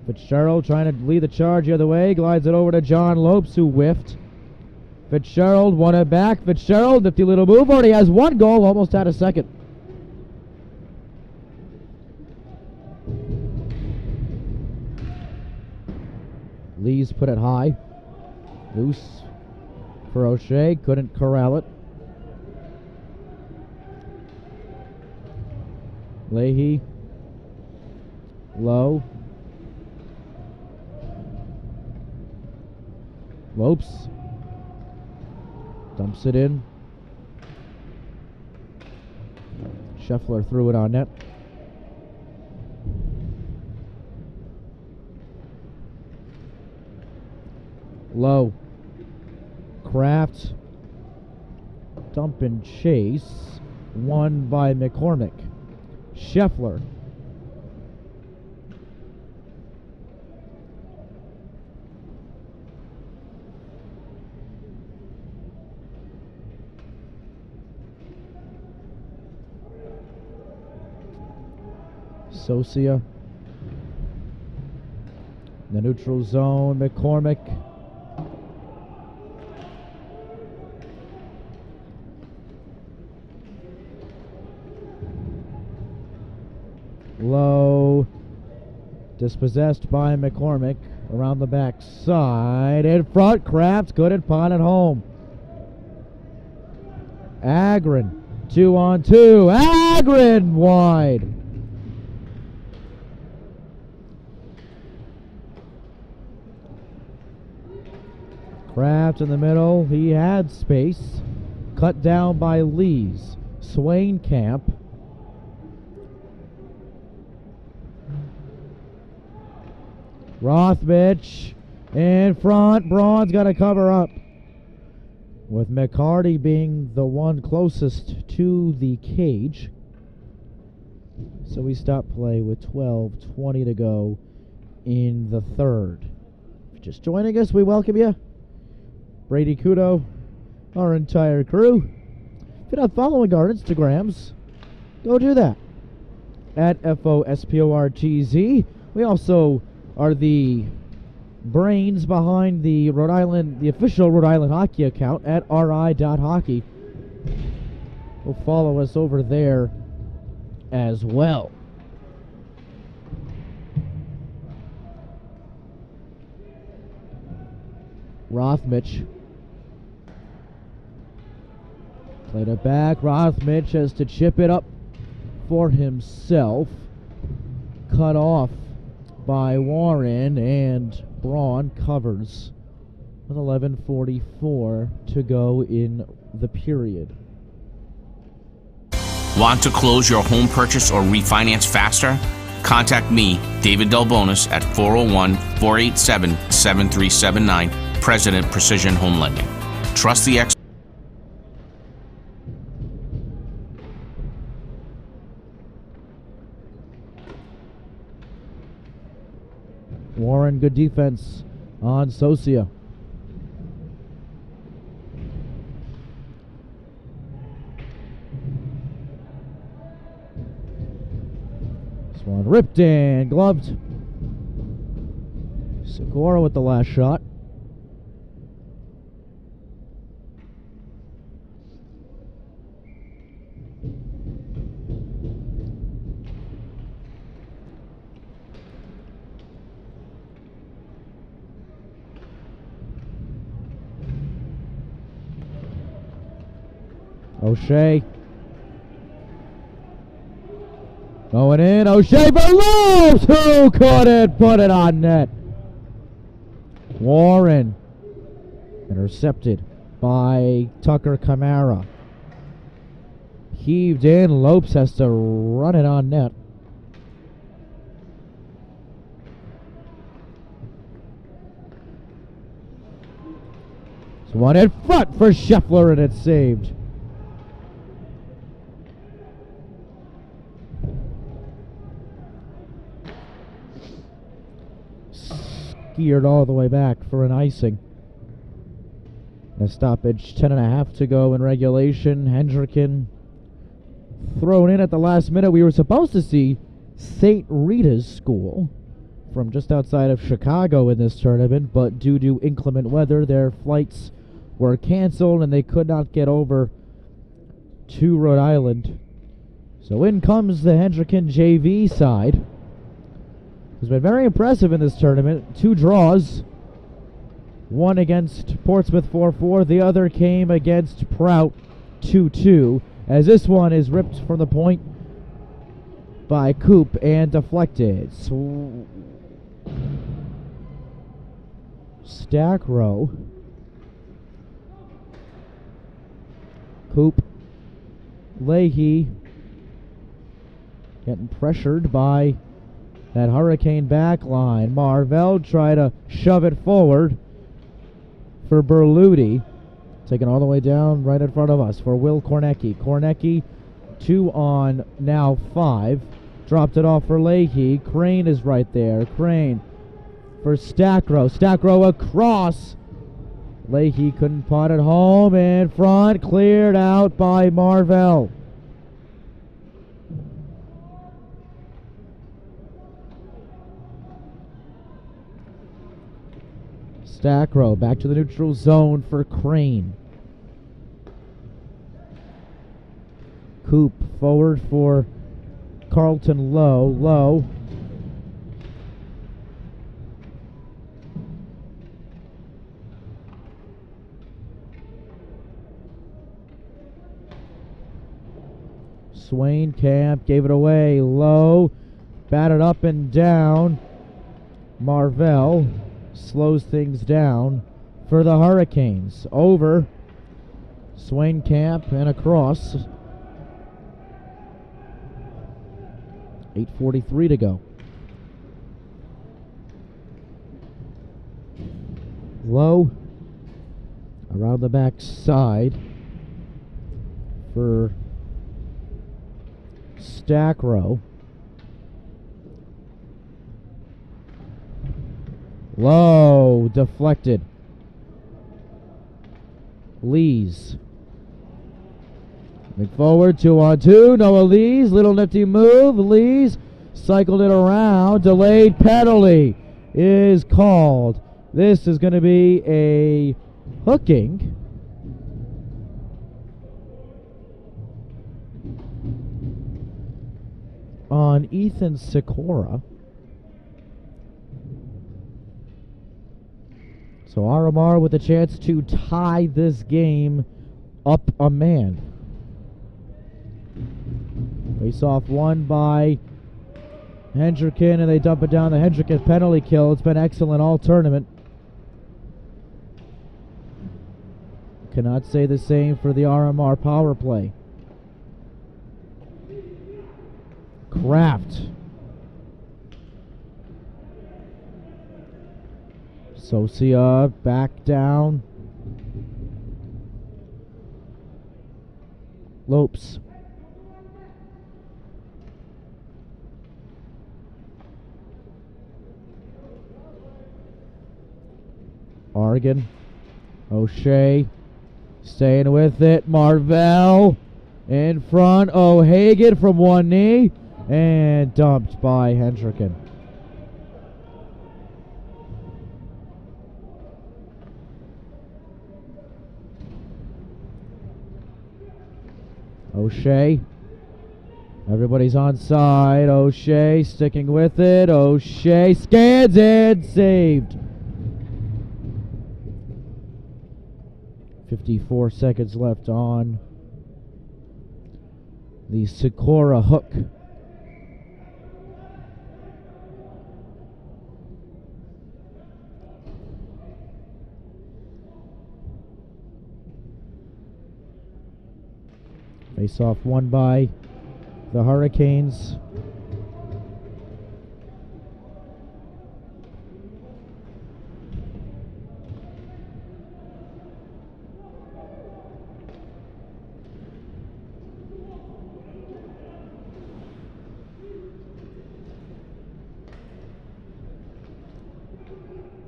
Fitzgerald trying to lead the charge the other way, glides it over to John Lopes, who whiffed. Fitzgerald won it back. Fitzgerald, nifty little move, already has one goal, almost had a second. Lees put it high. Loose for O'Shea, couldn't corral it. Leahy, low. Lopes dumps it in. Scheffler threw it on net. Low. Kraft. Dump and chase. Won by McCormick. Scheffler. Socia. The neutral zone, McCormick. Low. Dispossessed by McCormick. Around the back side. In front, Kraft couldn't pot it home. Agron. 2-on-2. Agron wide. Kraft in the middle, he had space. Cut down by Lees. Swainkamp. Rothmich in front. Braun's got to cover up. With McCarty being the one closest to the cage. So we stop play with 12:20 to go in the third. If you're just joining us, we welcome you. Brady Kudo, our entire crew. If you're not following our Instagrams, go do that. At FOSPORTZ. We also are the brains behind the official Rhode Island hockey account at ri.hockey. Go follow us over there as well. Rothmich. Played it back. Rothmich has to chip it up for himself. Cut off by Warren, and Braun covers with 11:44 to go in the period. Want to close your home purchase or refinance faster? Contact me, David Delbonis, at 401-487-7379, President Precision Home Lending. Trust the experts. Warren, good defense on Socia. This one ripped and gloved. Sikora with the last shot. O'Shea. Going in. O'Shea for Lopes. Who couldn't put it on net? Warren. Intercepted by Tucker Camara. Heaved in. Lopes has to run it on net. This one in front for Scheffler, and it's saved. Geared all the way back for an icing. A stoppage, 10.5 to go in regulation. Hendricken thrown in at the last minute. We were supposed to see St. Rita's School from just outside of Chicago in this tournament, but due to inclement weather, their flights were canceled and they could not get over to Rhode Island. So in comes the Hendricken JV side, who's been very impressive in this tournament. 2 draws. One against Portsmouth 4-4. The other came against Prout 2-2. As this one is ripped from the point by Coop and deflected. Stack row. Coop. Leahy. Getting pressured by that Hurricane back line. Marvell try to shove it forward for Berluti. Taken all the way down right in front of us for Will Kornecki. Kornecki 2 on now 5. Dropped it off for Leahy. Crane is right there. Crane for Stackrow. Stackrow across. Leahy couldn't pot it home. In front. Cleared out by Marvell. Stackrow back to the neutral zone for Crane. Coop forward for Carlton Lowe. Lowe. Swain Camp gave it away. Lowe batted up and down. Marvell slows things down for the Hurricanes. Over. Swain Camp and across. 8:43 to go. Low around the back side for Stackrow. Low deflected. Lees. Mid forward, 2-on-2. Noah Lees, little nifty move. Lees cycled it around. Delayed penalty is called. This is going to be a hooking. On Ethan Sikora. So RMR with a chance to tie this game up a man. Face off won by Hendricken, and they dump it down the Hendricken penalty kill. It's been excellent all tournament. Cannot say the same for the RMR power play. Kraft. Socia back down. Lopes. Oregon. O'Shea staying with it. Marvell in front. O'Hagan from one knee and dumped by Hendricken. O'Shea. Everybody's on side. O'Shea sticking with it. O'Shea scans and saved. 54 seconds left on the Sikora hook. Face off won by the Hurricanes.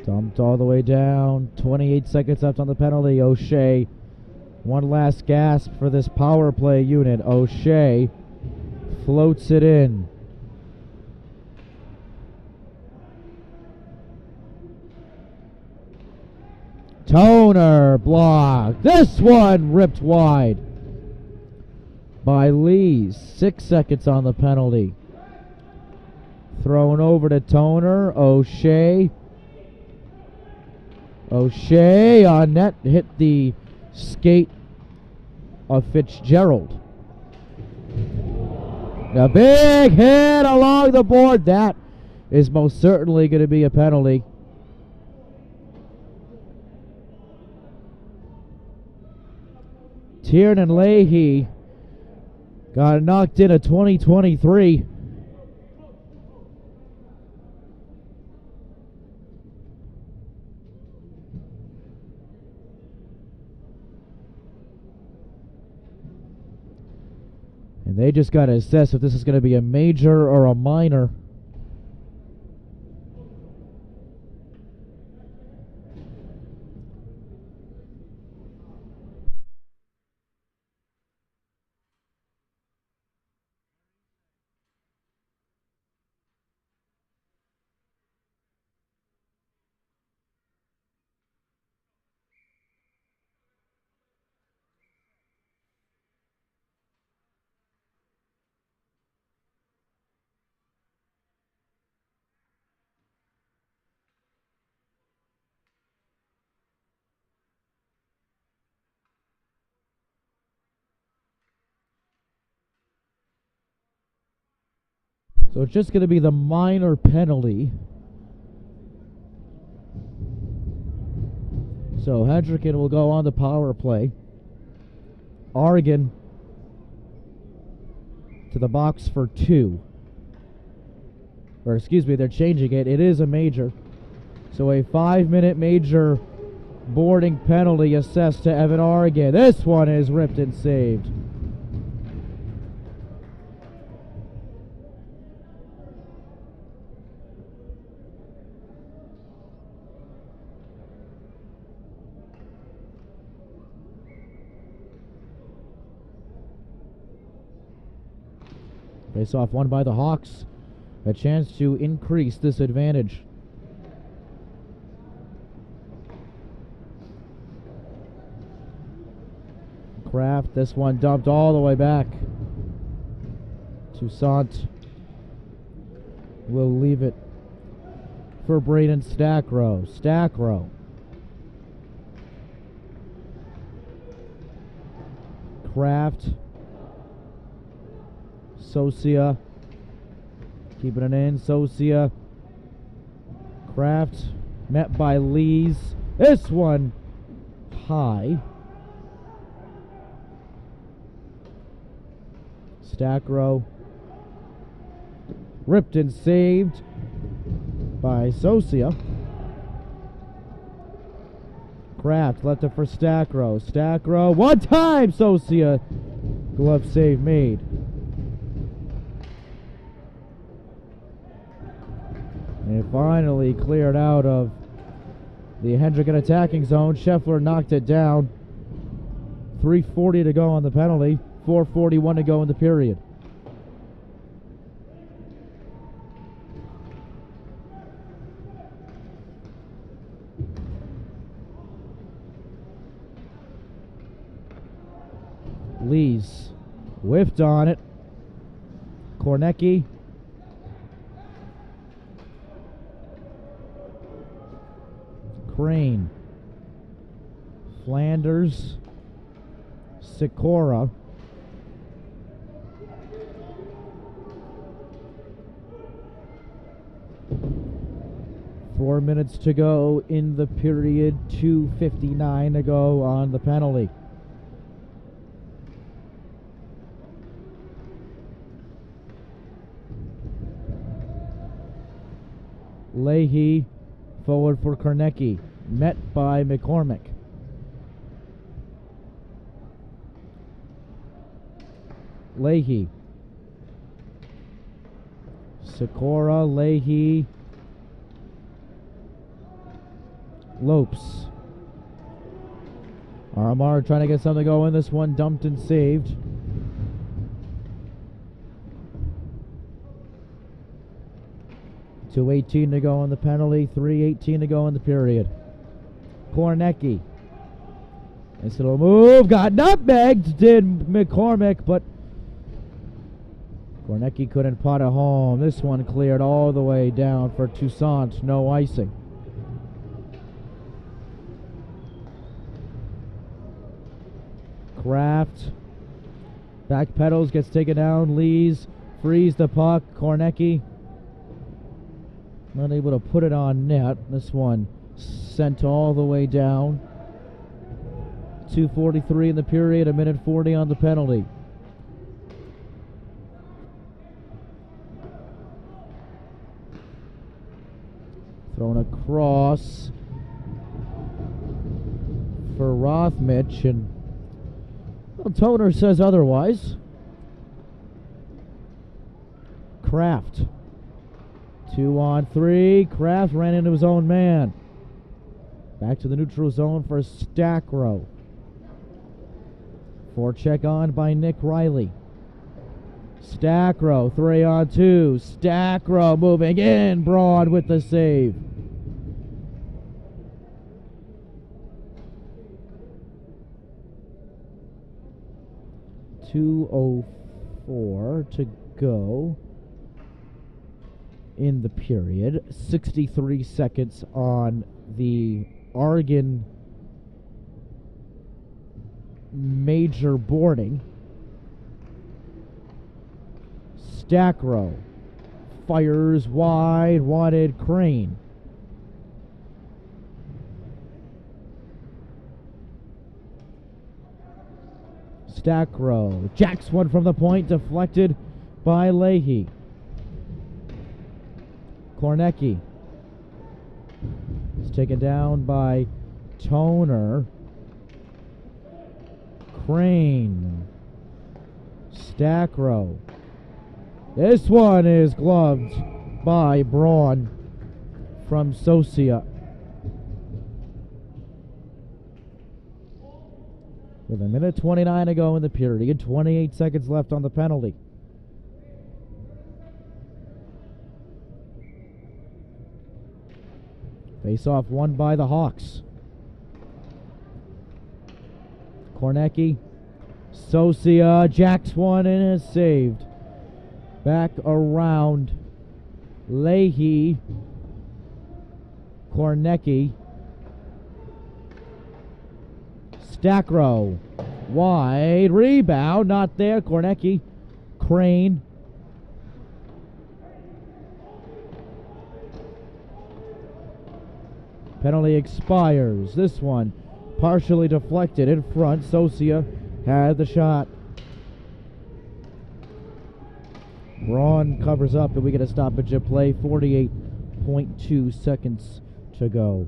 Dumped all the way down. 28 seconds left on the penalty. O'Shea. One last gasp for this power play unit. O'Shea floats it in. Toner blocked. This one ripped wide by Lees. 6 seconds on the penalty. Thrown over to Toner. O'Shea. O'Shea on net, hit the skate of Fitzgerald. A big hit along the board. That is most certainly going to be a penalty. Tiernan Leahy got knocked in a 2023. And they just got to assess if this is going to be a major or a minor. So it's just going to be the minor penalty. So Hendricken will go on the power play. Oregon to the box for 2. Or excuse me, they're changing it. It is a major. So a 5-minute major boarding penalty assessed to Evan Oregon. This one is ripped and saved. Face off won by the Hawks. A chance to increase this advantage. Kraft, this one dumped all the way back. Toussaint will leave it for Braden Stackrow. Stackrow. Kraft. Sosia keeping it in. Sosia. Kraft met by Lees. This one high. Stackrow ripped and saved by Sosia. Kraft left it for Stackrow. Stackrow one time. Sosia Glove save made. And finally cleared out of the Hendricken attacking zone. Scheffler knocked it down. 3:40 to go on the penalty. 4:41 to go in the period. Lees whiffed on it. Kornecki. Crane. Flanders. Sikora. Four minutes to go in the period. 2:59 to go on the penalty. Leahy forward for Kornecki, met by McCormick. Leahy. Sikora, Leahy. Lopes. RMR trying to get something going. This one dumped and saved. .218 to go on the penalty, 3:18 to go in the period. Kornecki. Nice little move, got nutmegged, did McCormick, but Kornecki couldn't pot it home. This one cleared all the way down for Toussaint, no icing. Kraft. Back pedals, gets taken down, Lees, frees the puck, Kornecki. Not able to put it on net. This one sent all the way down. 2:43 in the period, 1:40 on the penalty. Thrown across for Rothmich, and well, Toner says otherwise. Kraft. 2-on-3. Kraft ran into his own man. Back to the neutral zone for Stackrow. Forecheck on by Nick Riley. Stackrow, 3-on-2. Stackrow moving in. Broad with the save. .204 to go in the period. 63 seconds on the Argon major boarding. Stackrow fires wide, wanted Crane. Stackrow jacks one from the point, deflected by Leahy. Kornecki is taken down by Toner. Crane. Stackrow. This one is gloved by Braun from Socia. With 1:29 to go in the period, 28 seconds left on the penalty. Face-off won by the Hawks. Kornecki. Socia jacks one and is saved. Back around Leahy. Kornecki. Stackrow. Wide. Rebound. Not there. Kornecki. Crane. Penalty expires. This one partially deflected in front. Socia had the shot. Braun covers up, and we get a stoppage of play. 48.2 seconds to go.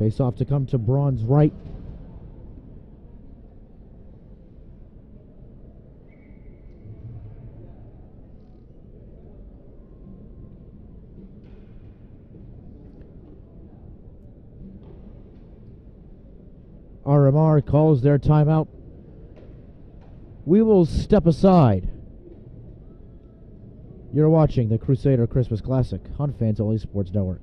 Face off to come to Braun's right. RMR calls their timeout. We will step aside. You're watching the Crusader Christmas Classic on Fans Only Sports Network.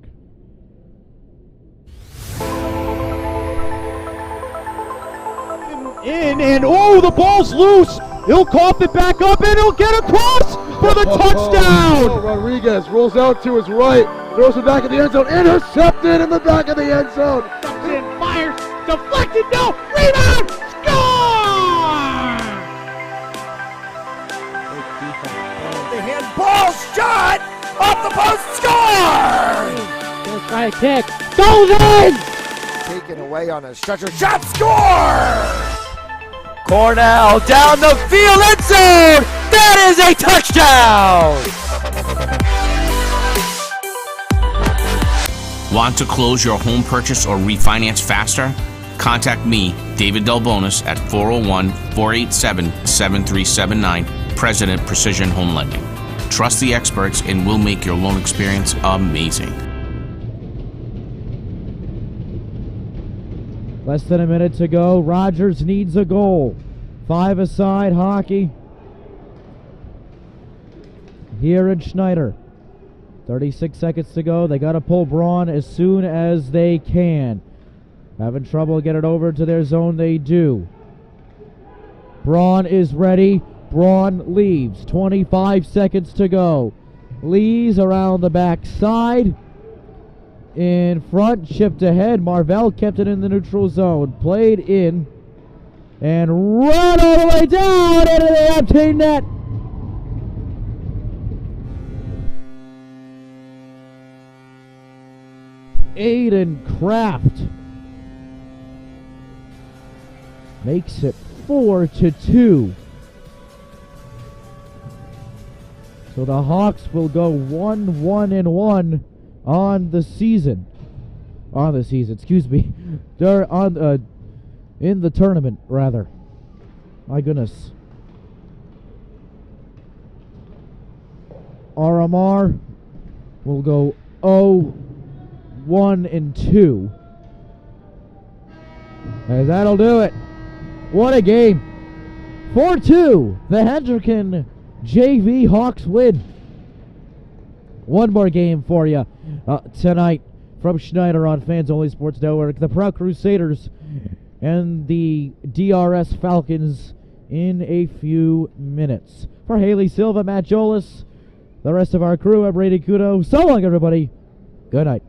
And oh, the ball's loose. He'll cough it back up and he'll get across for the touchdown. Rodriguez rolls out to his right, throws it back in the end zone, intercepted in the back of the end zone. Comes in, fires, deflected, no, rebound, score! The handball shot off the post, score! Gonna try a kick, goes in! Taken away on a stretcher, shot, score! Cornell down the field, end zone! That is a touchdown! Want to close your home purchase or refinance faster? Contact me, David Delbonis, at 401-487-7379, President Precision Home Lending. Trust the experts and we'll make your loan experience amazing. Less than a minute to go. Rogers needs a goal. 5-a-side hockey here in Schneider. 36 seconds to go. They got to pull Braun as soon as they can. Having trouble getting it over to their zone. They do. Braun is ready. Braun leaves. 25 seconds to go. Lee's around the back side. In front, chipped ahead. Marvell kept it in the neutral zone. Played in. And run all the way down into the empty net. Aiden Kraft makes it 4-2. So the Hawks will go 1-1-1 on the season. Excuse me. They're on in the tournament, rather. My goodness. RMR will go 0-1-2. And that'll do it. What a game. 4-2. The Hendricken JV Hawks win. One more game for you tonight from Schneider on Fans Only Sports Network. The Proud Crusaders and the DRS Falcons in a few minutes. For Haley Silva, Matt Jolis, the rest of our crew, I'm Brady Kudo. So long, everybody. Good night.